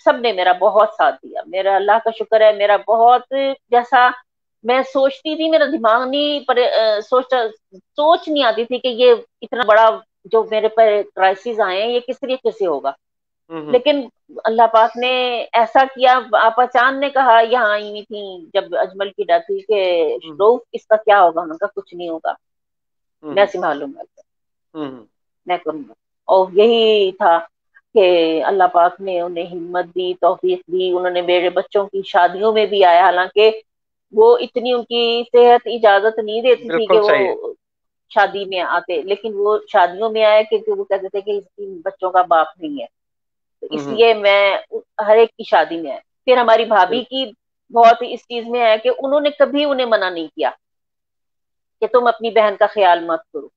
सबने मेरा बहुत साथ दिया। मेरा अल्लाह का शुक्र है, मेरा बहुत, जैसा मैं सोचती थी, मेरा दिमाग नहीं पर सोच नहीं आती थी कि ये इतना बड़ा जो मेरे पर क्राइसिस आए हैं ये किस तरीके से होगा। हम्म लेकिन अल्लाह पाक ने ऐसा किया। आपा चांद ने कहा, यहाँ आई हुई थी जब अजमल की डेथ हुई, कि हम्म रोफ इसका क्या होगा, उनका कुछ नहीं होगा, मैं हम्म संभालूंगा, हम्म मैं करूंगा। और यही था कि अल्लाह पाक ने उन्हें हिम्मत दी, तौफीक दी। उन्होंने मेरे बच्चों की शादियों में भी आया, हालांकि वो इतनी, उनकी सेहत इजाजत नहीं देती थी कि बिल्कुल सही है। वो शादी में आते, लेकिन वो शादियों में आए क्योंकि वो कहते थे कि इन बच्चों का बाप नहीं है। तो हम्म। इसलिए मैं हर एक की शादी में आए। फिर हमारी भाभी बिल्कुल की बहुत इस चीज में है कि उन्होंने कभी उन्हें मना नहीं किया कि तुम अपनी बहन का ख्याल मत करो।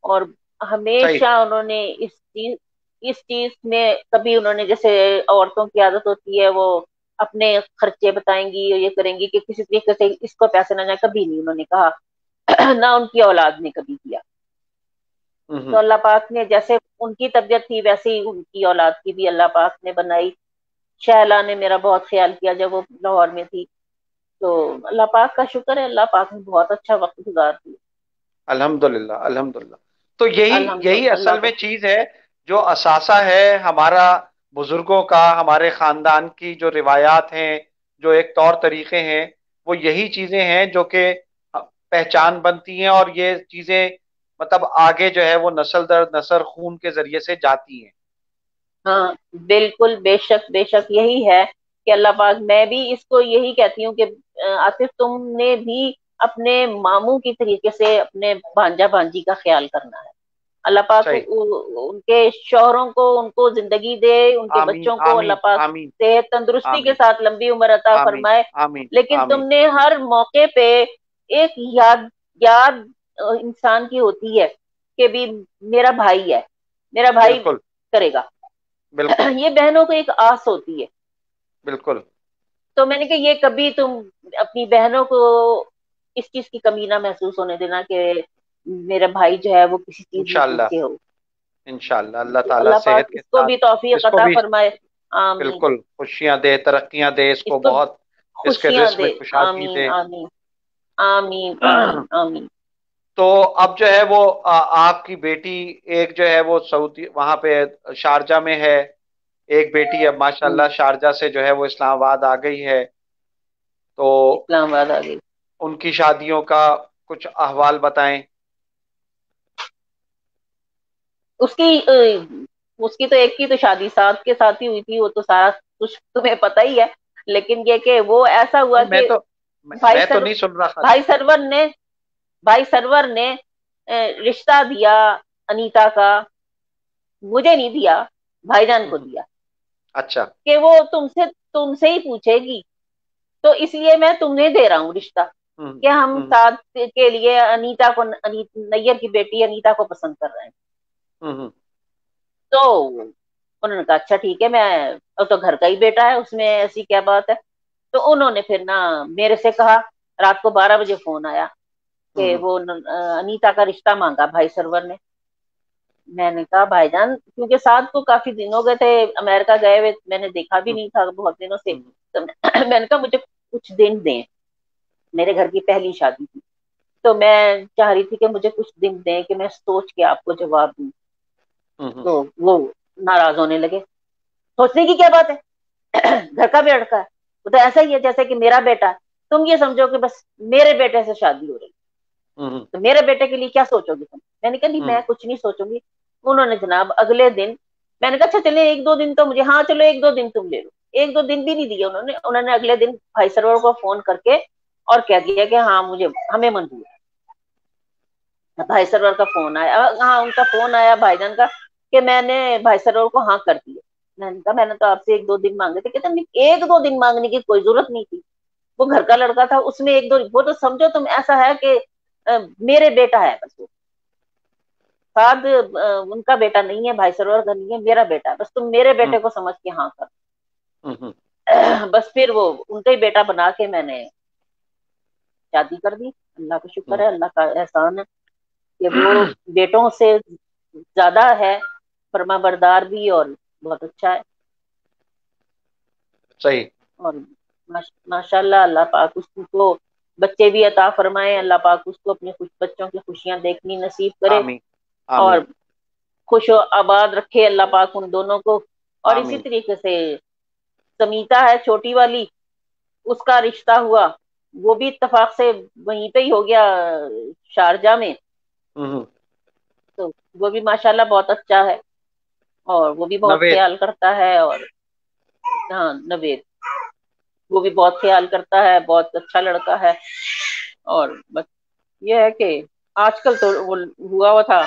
और सही। हमेशा उन्होंने इस चीज में कभी उन्होंने, जैसे औरतों की आदत होती है वो अपने खर्चे बताएंगी और ये करेंगी कि किसी तरीके से इसको पैसे ना जाए, कभी नहीं उन्होंने कहा। ना उनकी औलाद ने कभी किया। तो हम्म। अल्लाह पाक ने जैसे उनकी तबीयत थी वैसे ही उनकी औलाद की भी अल्लाह पाक ने बनाई। शैला ने मेरा बहुत ख्याल किया जब वो लाहौर में थी। तो अल्लाह पाक का शुक्र है, अल्लाह पाक ने बहुत अच्छा वक्त गुजार दिया। अल्हम्दुलिल्लाह अल्हम्दुलिल्लाह। तो यही यही अल्हम्दुलिल्लाह, अल्लाह असल का में शुक्र। चीज है जो असासा है हमारा, बुजुर्गों का, हमारे खानदान की जो रिवायात हैं, जो एक तौर तरीके हैं, वो यही चीजें हैं जो कि पहचान बनती हैं। और ये चीजें मतलब आगे जो है वो नस्ल दर नस्ल खून के जरिए से जाती हैं। हाँ बिल्कुल, बेशक बेशक यही है कि अल्लाह पाक, मैं भी इसको यही कहती हूँ कि आसिफ तुमने भी अपने मामू की तरीके से अपने भांजा भांजी का ख्याल करना है। अल्लाह पाक सही। उनके शौहरों को, उनको जिंदगी दे, उनके आमीन बच्चों को अल्लाह आमीन पाक आमीन सेहत तंदुरुस्ती के आमीन साथ लंबी उम्र अता आमीन फरमाए। आमीन लेकिन आमीन। तुमने हर मौके पे एक याद याद इंसान की होती है कि भी मेरा भाई है, मेरा भाई बिल्कुल करेगा। बिल्कुल ये बहनों को एक आस होती है। बिल्कुल। तो मैंने कहा ये कभी तुम अपनी बहनों को इस चीज की कमी ना महसूस होने देना कि मेरा भाई जो है वो किसी चीज में इंशाल्लाह पीछे हो। इंशाल्लाह अल्लाह तो ताला अल्लाह पाक सेहत के इसको साथ भी तौफीक इसको अता भी फरमाए। आमीन। बिल्कुल खुशियां दे, तरक्कियां दे, इसको इसको बहुत इसके खुशियां रिस्क दे। में कुशादगी आमीन दे। आमीन आमीन आमीन आमीन। तो अब जो है वो आपकी बेटी एक जो है वो सऊदी वहां पे शारजा में है, एक बेटी अब माशाल्लाह शारजा से जो है वो इस्लामाबाद आ गई है। तो इस्लामाबाद आ गई। उनकी शादियों का कुछ अहवाल बताएं। उसकी उसकी तो एक की तो शादी साथ के साथ ही हुई थी, वो तो सारा कुछ तुम्हें पता ही है। लेकिन ये कि वो ऐसा हुआ नहीं, कि भाई मैं तो सर नहीं सुन रहा खाली। भाई सरवर ने भाई सरवर ने रिश्ता दिया अनीता का, मुझे नहीं दिया, भाईजान को हम्म, दिया अच्छा। कि वो तुमसे तुमसे ही पूछेगी, तो इसलिए मैं तुम्हें दे रहा हूँ रिश्ता हम्म कि हम हम्म साथ के लिए अनीता को, नैयर की बेटी अनीता को पसंद कर रहे हैं। हम्म तो उन्होंने कहा अच्छा ठीक है, मैं अब तो घर का ही बेटा है, उसमें ऐसी क्या बात है। तो उन्होंने फिर ना मेरे से कहा, रात को 12 बजे फोन आया कि हम्म वो अनीता का रिश्ता मांगा भाई सरवर ने। मैंने कहा भाईजान, क्योंकि साथ को काफी दिन हो गए थे, अमेरिका गए हुए, मैंने देखा भी हम्म नहीं था बहुत दिनों से। हम्म तो मैंने कहा मुझे कुछ दिन दें, मेरे घर की पहली शादी थी, तो मैं चाह रही थी कि मुझे कुछ दिन दें कि मैं सोच के आपको जवाब दूं। हम्म तो वो नाराज होने लगे। सोचने की क्या बात है, घर का भी लड़का है, वो तो ऐसा ही है जैसे कि मेरा बेटा है। तुम ये समझो कि बस मेरे बेटे से शादी हो रही, हम्म तो मेरे बेटे के लिए क्या सोचोगी तुम। मैंने कहा नहीं, हम्म मैं कुछ नहीं सोचूंगी। उन्होंने जनाब अगले दिन, मैंने कहा अच्छा चले एक दो दिन तो मुझे, हाँ चलो एक दो दिन तुम ले लो। एक दो दिन भी नहीं दिए उन्होंने। उन्होंने अगले दिन भाई सरवर को फोन करके और कह दिया कि हाँ मुझे, हमें मंजूर है। भाई सरवर का फोन आया, हाँ उनका फोन आया भाईजान का कि मैंने भाई सरवर को हाँ कर दिया। मैंने कहा मैंने तो आपसे एक दो दिन मांगे थे। कहते नहीं, एक दो दिन मांगने की कोई जरूरत नहीं थी, वो घर का लड़का था, उसमें एक दो, वो तो समझो तुम ऐसा है कि मेरे बेटा है बस वो। साद उनका बेटा नहीं है, भाई सरवर का नहीं है, मेरा बेटा है बस, तुम मेरे बेटे हम्म को समझ के हाँ कर। हम्म बस फिर वो उनका ही बेटा बना के मैंने शादी कर दी। अल्लाह का शुक्र हम्म, है, अल्लाह का एहसान है कि वो बेटों से ज्यादा है, फर्मा बरदार भी, और बहुत अच्छा है। सही। और माशाल्लाह अल्लाह पाक उसको बच्चे भी अता फरमाए, अल्लाह पाक उसको अपने कुछ बच्चों की खुशियां देखनी नसीब करे, आमीन आमीन और खुश आबाद रखे अल्लाह पाक उन दोनों को। और इसी आमीन। तरीके से समीता है छोटी वाली, उसका रिश्ता हुआ, वो भी इत्तेफाक से वहीं पे ही हो गया, शारजा में। हम्म। तो वो भी माशाल्लाह बहुत अच्छा है, और वो भी बहुत नवेद। ख्याल करता है। और हाँ नवेद, वो भी बहुत ख्याल करता है, बहुत अच्छा लड़का है। और बस ये है कि आजकल तो वो हुआ हुआ था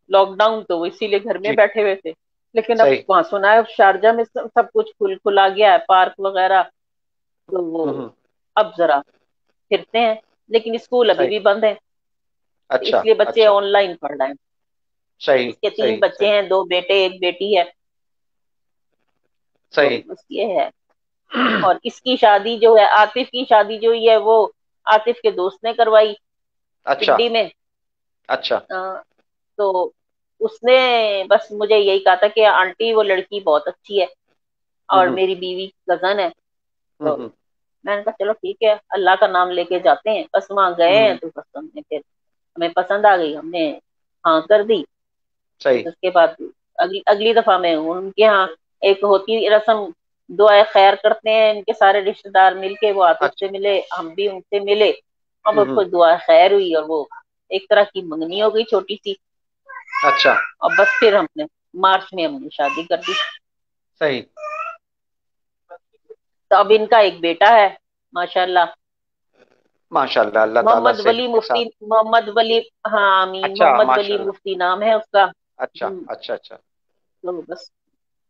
लॉकडाउन, तो वो इसीलिए घर में जी। बैठे हुए थे। लेकिन अब सही। वहां सुना है शारजा में सब कुछ खुला गया है, पार्क वगैरह। तो वो हम्म। अब जरा फिरते हैं, लेकिन स्कूल अभी सही। भी बंद है, तो अच्छा इसलिए बच्चे अच्छा। ऑनलाइन पढ़ रहे हैं। सही इसके तीन सही बच्चे सही हैं, दो बेटे एक बेटी है। तो सही। बस ये है। और इसकी शादी जो है, आतिफ की शादी जो हुई है वो आतिफ के दोस्त ने करवाई अच्छा पिंडी में। अच्छा। तो उसने बस मुझे यही कहा था कि आंटी वो लड़की बहुत अच्छी है, और हम्म मेरी बीवी कजन है। तो हम्म मैंने कहा चलो ठीक है, अल्लाह का नाम लेके जाते हैं। बस वहां गए हैं हम्म, तो बस हमने फिर, हमें पसंद आ गई, हमने हाँ कर दी। सही। बस उसके बाद अगली अगली दफा में उनके यहाँ एक होती रस्म, दुआ खैर करते हैं, इनके सारे रिश्तेदार मिलके, वो आतिफ अच्छा। से मिले, हम भी उनसे मिले, और वो हम्म। फिर दुआ खैर हुई, और वो एक तरह की मंगनी हो गई छोटी सी। अच्छा। और बस फिर हमने मार्च में हमने शादी कर दी। सही। तो अब इनका एक बेटा है, माशाल्लाह। माशाल्लाह, अल्लाह ताला मोहम्मद वली सेहत के मुफ्ती, साथ। मोहम्मद वली। हाँ आमीन, अच्छा, मोहम्मद वली माशाल्लाह। मुफ्ती नाम है उसका। अच्छा, अच्छा, अच्छा। तो बस।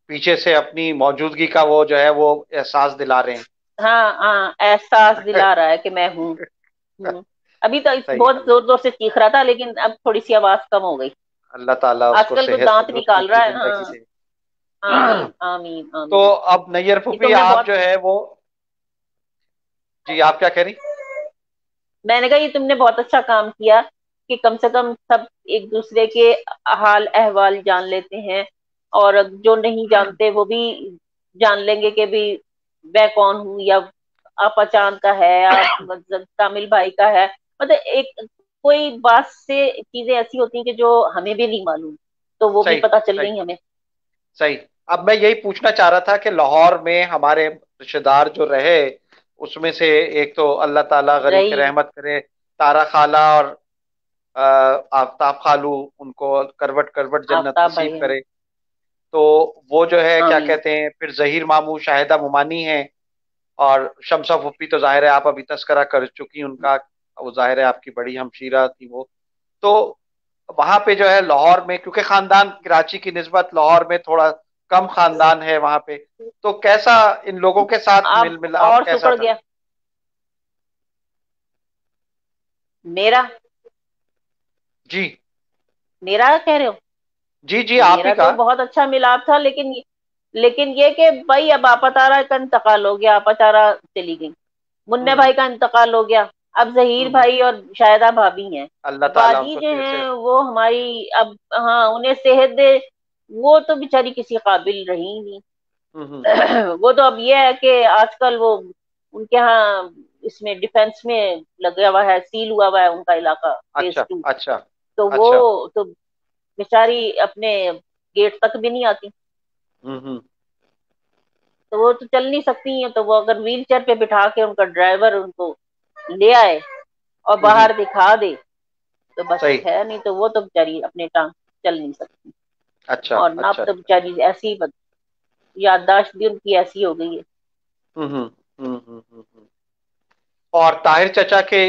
पीछे से अपनी मौजूदगी का वो जो है वो एहसास दिला रहे हाँ हाँ, एहसास हैं। दिला रहा है कि मैं हूँ। अभी तो सही। बहुत जोर जोर से चीख रहा था, लेकिन अब थोड़ी सी आवाज कम हो गई। अल्लाह ताला उसको आजकल तो सेहत दांत तंदुरुस्ती निकाल रहा की है। जिंदगी हाँ, दे। आमीन आमीन तो आमीन। अब नैयर ये फूफी तुमने आप बहुत, जो है वो, जी आप क्या कह रही? मैंने कहा ये तुमने बहुत अच्छा काम किया कि कम से कम सब एक दूसरे के हाल अहवाल जान लेते हैं, और जो नहीं जानते वो भी जान लेंगे कि भी मैं कौन हूँ, या आपा चांद का है, आप मतलब कामिल भाई का है। मतलब एक कोई बात से चीजें ऐसी होती हैं कि जो हमें भी नहीं मालूम, तो वो भी सही, पता चल सही, गई हमें। सही। अब मैं यही पूछना चाह रहा था कि लाहौर में हमारे रिश्तेदार जो रहे, उसमें से एक तो अल्लाह ताला गनी की रही रहमत करे, तारा खाला और आफताब खालू, उनको करवट करवट जन्नत आफ्ताब नसीब भाई हैं। करे। तो वो जो है क्या आमीन। कहते हैं, फिर जहीर मामू, शाहिदा मुमानी हैं, और शमसा फुप्पी तो जाहिर है आप अभी तस्करा कर चुकी उनका, वो जाहिर है आपकी बड़ी हमशीरा थी वो। तो वहां पे जो है लाहौर में, क्योंकि खानदान कराची की निस्बत लाहौर में थोड़ा कम खानदान है वहां पे, तो कैसा इन लोगों के साथ आप मिल मिलाप और कैसा सुकड़ था? गया मेरा। जी, मेरा कह रहे हो? जी, जी, आप ही मेरा का। तो बहुत अच्छा मिलाप था, लेकिन ये कि भाई अब आपातारा का इंतकाल हो गया, आपातारा चली गई। मुन्ने हम्म, भाई का इंतकाल हो गया। अब जहीर हम्म। भाई और शायदा भाभी हैं। अल्लाह ताला बाजी उनको जो फिर से। है वो हमारी अब, हाँ उन्हें सेहत दे। वो तो बेचारी किसी काबिल रही ही नहीं। हम्म, वो तो अब ये है कि आजकल वो उनके यहाँ इसमें डिफेंस में लगा हुआ है, सील हुआ हुआ है उनका इलाका, अच्छा, फेज 2। अच्छा, तो अच्छा। वो तो बेचारी अपने गेट तक भी नहीं आती। हम्म, तो वो तो चल नहीं सकती हैं, तो वो अगर व्हील चेयर पे बिठा के उनका ड्राइवर उनको ले आए और हम्म। बाहर दिखा दे, तो बस सही। है, नहीं तो वो तो बेचारी अपने टांग चल नहीं सकती। अच्छा, और ना अच्छा, तो अच्छा। बेचारी ऐसी याददाश्त भी उनकी ऐसी हो गई है। हम्म, और ताहिर चचा के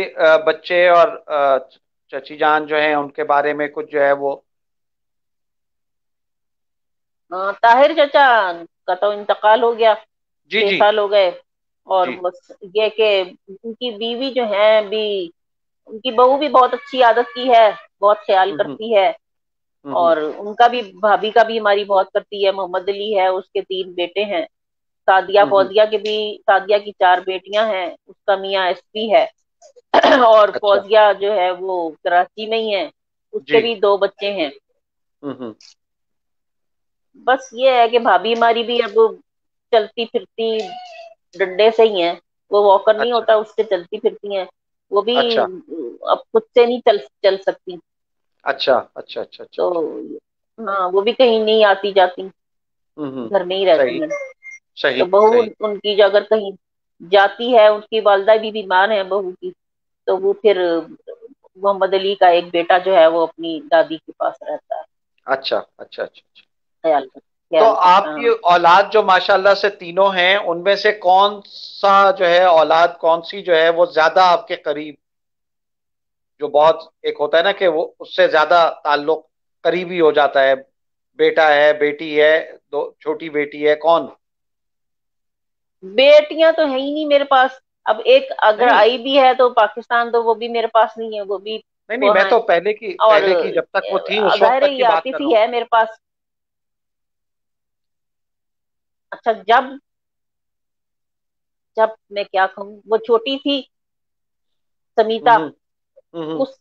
बच्चे और चची जान जो हैं उनके बारे में कुछ जो है वो। ताहिर चचा का तो इंतकाल हो गया, जी, छह जी, साल हो गए। और जी। बस ये कि उनकी बीवी जो है भी, उनकी बहू भी बहुत अच्छी आदत की है, बहुत ख्याल हम्म, करती है। हम्म। और उनका भी, भाभी का भी हमारी बहुत करती है। मोहम्मद अली है, उसके 3 बेटे हैं। सादिया हम्म। फौजिया के भी, सादिया की 4 बेटियां हैं, उसका मियाँ एसपी है। और अच्छा। फौजिया जो है वो कराची में ही है, जी। उसके भी 2 बच्चे हैं। हम्म। बस ये है कि भाभी हमारी भी अब चलती फिरती डंडे से ही है। वो वॉकर नहीं अच्छा, होता, उससे चलती फिरती हैं। वो भी अच्छा, अब खुद से नहीं चल चल सकती। अच्छा, अच्छा, अच्छा, अच्छा, तो अच्छा। हाँ, वो भी कहीं नहीं आती जाती, हम्म। घर में ही सही, रहती हैं। सही, तो बहू सही। उनकी जो अगर कहीं जाती है, उसकी वालदा भी बीमार है बहू की, तो वो फिर मोहम्मद अली का एक बेटा जो है वो अपनी दादी के पास रहता है, अच्छा, अच्छा, अच्छा, अच्छा। तो ख्याल करता आपकी है। औलाद जो माशाल्लाह से तीनों हैं, उनमें से कौन सा जो है औलाद, कौन सी जो है वो ज्यादा आपके करीब, जो बहुत एक होता है ना कि वो उससे ज्यादा ताल्लुक करीबी हो जाता है, बेटा है, बेटी है, दो छोटी बेटी है, कौन? बेटियां तो है ही नहीं मेरे पास। अब एक अगर नहीं, आई भी है तो पाकिस्तान, तो वो भी मेरे पास नहीं है, वो भी नहीं, नहीं, मैं वहाँ है। तो और पहले की जब तक वो थी उस वक्त जाहिर है तक की ये बात कर रहा आतिफी हूँ। है मेरे पास। अच्छा, जब जब मैं क्या कहूँ, वो छोटी थी समीता, हम्म, हम्म। उस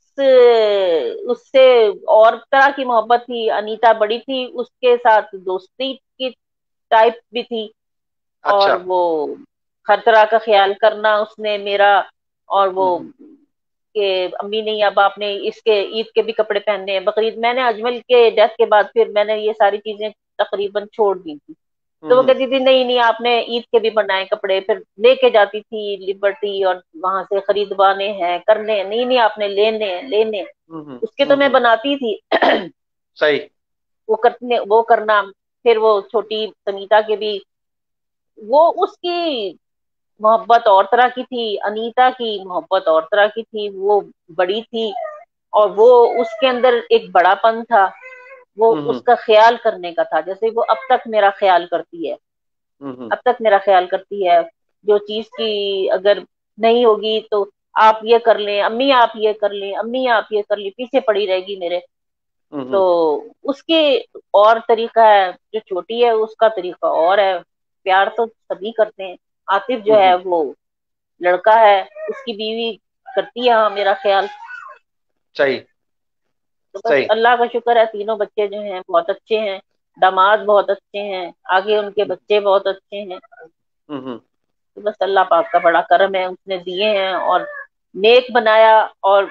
उससे और तरह की मोहब्बत थी। अनीता बड़ी थी, उसके साथ दोस्ती की टाइप भी थी। अच्छा। और वो हर तरह का ख्याल करना उसने मेरा। और वो हम्म, कि अम्मी नहीं, अब आपने इसके ईद के भी कपड़े पहनने हैं, बकरीद। मैंने अजमल के डेथ के बाद फिर मैंने ये सारी चीजें तकरीबन छोड़ दी थी। तो वो हम्म, कहती थी नहीं नहीं, आपने ईद के भी बनाए कपड़े, फिर लेके जाती थी लिबर्टी, और वहां से खरीदवाने हैं, करने हैं, नहीं नहीं आपने लेने हैं, लेने हैं। हम्म, उसके तो मैं बनाती थी। सही। वो करने, वो करना। फिर वो छोटी सनीता के भी, वो उसकी मोहब्बत और तरह की थी, अनीता की मोहब्बत और तरह की थी। वो बड़ी थी और वो, उसके अंदर एक बड़ापन था, वो हम्म उसका ख्याल करने का था, जैसे वो अब तक मेरा ख्याल करती है, हम्म अब तक मेरा ख्याल करती है। जो चीज की अगर नहीं होगी तो आप ये कर लें अम्मी, आप ये कर लें अम्मी, आप ये कर लें, पीछे पड़ी रहेगी मेरे। तो हम्म उसके और तरीका है, जो छोटी है उसका तरीका और है। प्यार तो सभी करते हैं। आतिफ जो है हम्म, वो लड़का है, उसकी बीवी करती है हाँ मेरा ख्याल। सही तो बस सही। अल्लाह का शुक्र है, तीनों बच्चे जो हैं बहुत अच्छे हैं, दामाद बहुत अच्छे हैं, आगे उनके बच्चे बहुत अच्छे हैं। हम्म। तो बस अल्लाह पाक का बड़ा करम है, उसने दिए हैं और नेक बनाया और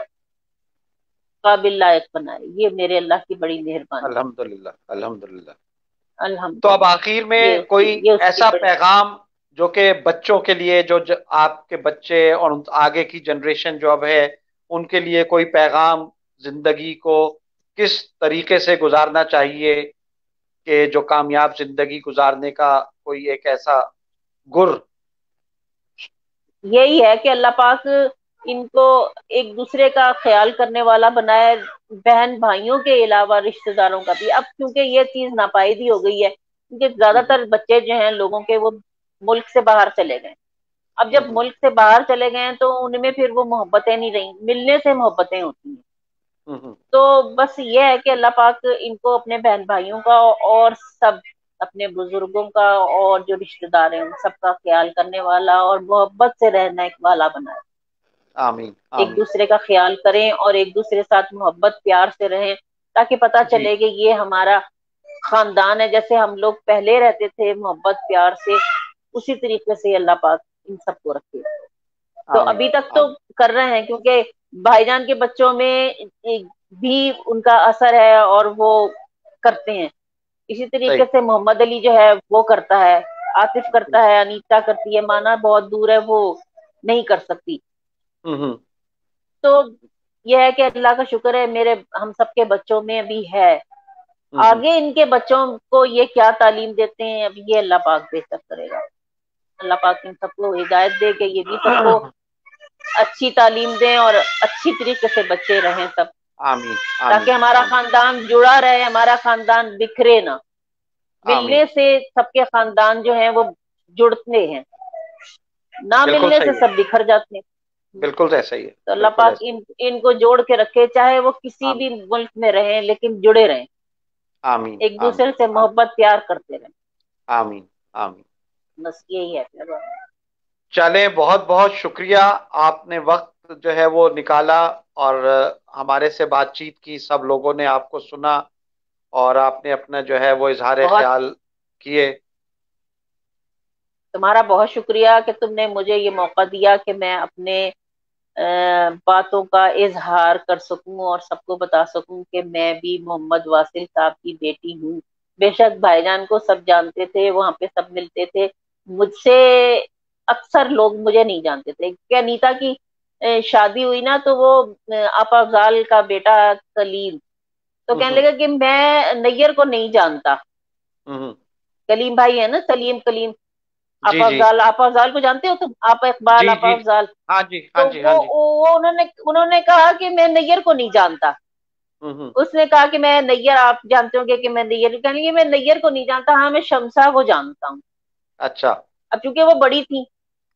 काबिल लायक बनाया, ये मेरे अल्लाह की बड़ी मेहरबानी है। अल्हम्दुलिल्लाह अल्हम्दुलिल्लाह। तो अब अल्हम्दुलिल्लाह। आखिर में कोई ये उसकी ऐसा बड़ी। पैगाम जो कि बच्चों के लिए, आपके बच्चे और आगे की जनरेशन जो अब है, उनके लिए कोई पैगाम, जिंदगी को किस तरीके से गुजारना चाहिए, कि जो कामयाब जिंदगी गुजारने का कोई एक ऐसा गुर। यही है कि अल्लाह पाक इनको एक दूसरे का ख्याल करने वाला बनाए, बहन भाइयों के अलावा रिश्तेदारों का भी। अब क्योंकि ये चीज नापायदी हो गई है, क्योंकि हम्म ज्यादातर बच्चे जो हैं लोगों के, वो मुल्क से बाहर चले गए। अब जब हम्म मुल्क से बाहर चले गए हैं तो उनमें फिर वो मोहब्बतें नहीं रही, मिलने से मोहब्बतें होती हैं। हम्म तो बस ये है कि अल्लाह पाक इनको अपने बहन भाइयों का और सब अपने बुजुर्गों का और जो रिश्तेदार हैं उन सबका ख्याल करने वाला और मोहब्बत से रहने वाला बनाए। आमीन एक आमीन। दूसरे का ख्याल करें और एक दूसरे के साथ मोहब्बत प्यार से रहें, ताकि पता जी। चले कि ये हमारा खानदान है। जैसे हम लोग पहले रहते थे मोहब्बत प्यार से, उसी तरीके से अल्लाह पाक इन सबको रखे। तो आमीन अभी तक तो आमीन। कर रहे हैं, क्योंकि भाईजान के बच्चों में भी उनका असर है और वो करते हैं। इसी तरीके सही। से मोहम्मद अली जो है वो करता है, आतिफ करता है, अनीता करती है, माना बहुत दूर है वो नहीं कर सकती। हम्म तो यह है कि अल्लाह का शुक्र है, मेरे हम सबके बच्चों में भी है। हम्म। आगे इनके बच्चों को ये क्या तालीम देते हैं, अब ये अल्लाह पाक बेहतर करेगा। अल्लाह पाक इन सबको हिदायत दे के ये भी सबको अच्छी तालीम दें और अच्छी तरीके से बच्चे रहें सब, आमीन ताकि आमीन हमारा आमीन खानदान जुड़ा रहे, हमारा खानदान बिखरे ना। आमीन। मिलने से सबके खानदान जो हैं वो जुड़ते हैं, ना बिल्कुल मिलने से सही है। सब बिखर जाते हैं। बिल्कुल ऐसा ही है। तो अल्लाह बिल्कुल पाक ऐसा। इनको जोड़ के रखे, चाहे वो किसी भी आमीन मुल्क में रहें लेकिन जुड़े रहें, आमीन एक आमीन दूसरे से आमीन मोहब्बत प्यार करते रहें। आमीन आमीन। बस यही है मेरा। चलें, बहुत बहुत शुक्रिया, आपने वक्त जो है वो निकाला और हमारे से बातचीत की, सब लोगों ने आपको सुना और आपने अपना जो है वो इजहार बहुत, ख्याल किए। तुम्हारा बहुत शुक्रिया कि तुमने मुझे ये मौका दिया कि मैं अपने बातों का इजहार कर सकूं और सबको बता सकूं कि मैं भी मोहम्मद वासिल साहब की बेटी हूँ। बेशक भाईजान को सब जानते थे, वहां पे सब मिलते थे, मुझसे अक्सर लोग मुझे नहीं जानते थे। क्या नीता की शादी हुई ना, तो वो आपा अफजाल का बेटा कलीम तो कहने हम्म लगा कि मैं नैयर को नहीं जानता। हम्म। कलीम भाई है ना, सलीम कलीम। जी जी आपा अफजाल को जानते हो तुम? आपा इकबाल, जी आपा जी। अफजाल। हाँ जी हाँ तो जी हाँ जी। वो उन्होंने उन्होंने कहा कि मैं नैयर को नहीं जानता। हम्म। उसने कहा कि मैं नैयर, आप जानते होंगे कि मैं नैयर, कहने लगी मैं नैयर को नहीं जानता, हाँ मैं शमसा को जानता हूँ। अच्छा। अब चूंकि वो बड़ी थी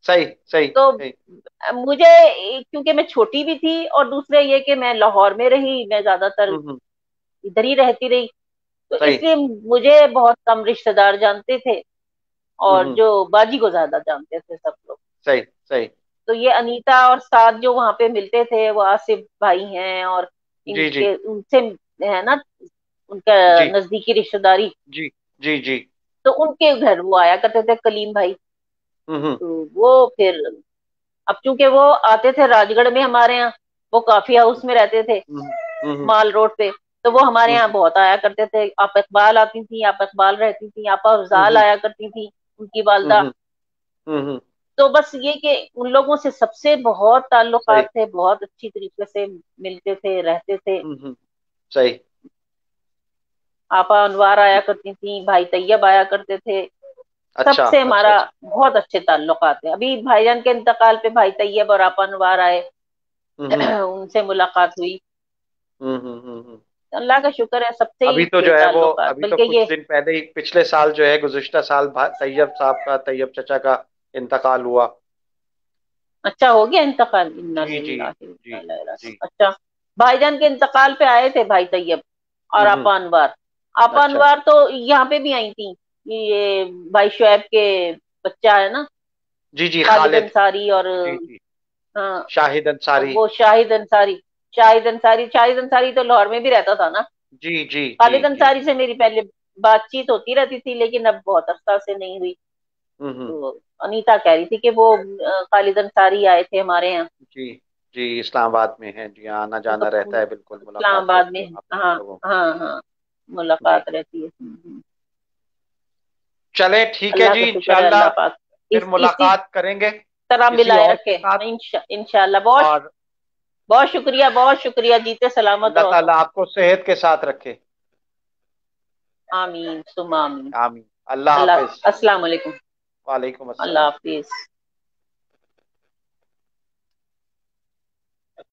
सही सही तो सही। मुझे, क्योंकि मैं छोटी भी थी और दूसरे ये कि मैं लाहौर में रही, मैं ज्यादातर हम्म। इधर ही रहती रही, तो सही। इसलिए मुझे बहुत कम रिश्तेदार जानते थे और हम्म। जो बाजी को ज्यादा जानते थे सब लोग। सही सही। तो ये अनीता और साथ जो वहां पे मिलते थे वो आसिफ भाई हैं और जी जी इनके उनसे है ना, उनका जी नजदीकी रिश्तेदारी। जी जी जी। तो उनके घर वो आया करते थे कलीम भाई। हम्म तो वो फिर, अब चूंकि वो आते थे राजगढ़ में हमारे यहाँ, वो काफी हाउस में रहते थे हम्म हम्म माल रोड पे, तो वो हमारे यहाँ हम्म बहुत आया करते थे। आप इकबाल आती थी, आप इकबाल रहती थी, आप अफजाल हम्म आया करती थी, उनकी वालदा। हम्म हम्म। तो बस ये कि उन लोगों से सबसे बहुत सही। ताल्लुकात थे, बहुत अच्छी तरीके से मिलते थे, रहते थे। सही। आपा अनवार आया करती थी, भाई तैयब आया करते थे। अच्छा सबसे अच्छा हमारा अच्छा। बहुत अच्छे ताल्लुकात है। अभी भाईजान के इंतकाल पे भाई तैयब और आपा अनवार आए, हम्म उनसे मुलाकात हुई। हम्म। अल्लाह का शुक्र है, सबसे ही अभी तो थे जो है वो, ताल्लुकात, अभी तो बल्कि कुछ ये। दिन पहले ही, पिछले साल जो है, गुज़िश्ता साल तैयब साहब का, तैयब चचा का इंतकाल हुआ। अच्छा, हो गया इंतकाल? इन्ना जी जी लिल्लाहि व जी इन्ना इलैहि जी। राजिऊन। अच्छा, भाईजान के इंतकाल पे आए थे भाई तैयब और हम्म। आपा अनवार। आपा अच्छा। अनवार तो यहाँ पे भी आई थी, ये भाई शुएब के बच्चा है ना, जी जी, खालिद खालिद। अंसारी और जी जी। हाँ, शाहिद अंसारी। वो शाहिद अंसारी। शाहिद अंसारी तो लाहौर में भी रहता था ना। जी जी जी खालिद जी। अंसारी से मेरी पहले बातचीत होती रहती थी, लेकिन अब बहुत अरसा से नहीं हुई। हम्म। तो अनीता कह रही थी कि वो खालिद अंसारी आए थे हमारे यहाँ। जी जी, इस्लामाबाद में है जी, आना वो जाना रहता तो है, बिल्कुल मुलाकात इस्लामाबाद रहती में। है वहाँ हाँ, पे लोगों की। हाँ, हाँ, जी। मुलाकात रहती है। चले ठीक है अल्लाह जी, का शुक्र है, इंशाल्लाह अल्लाह पाक फिर इसी मुलाकात करेंगे तरह किसी मिलाए और के रखे। साथ। इंशाल्लाह। बहुत और बहुत शुक्रिया, बहुत शुक्रिया, जीते सलामत अल्लाह रहो तुम। ताला आपको सेहत के साथ रखे। आमीन सुम आमीन। आमीन। अल्लाह अल्लाह, हाफिज। अस्सलाम वालेकुम। वालेकुम अल्लाह अस्सलाम। हाफिज।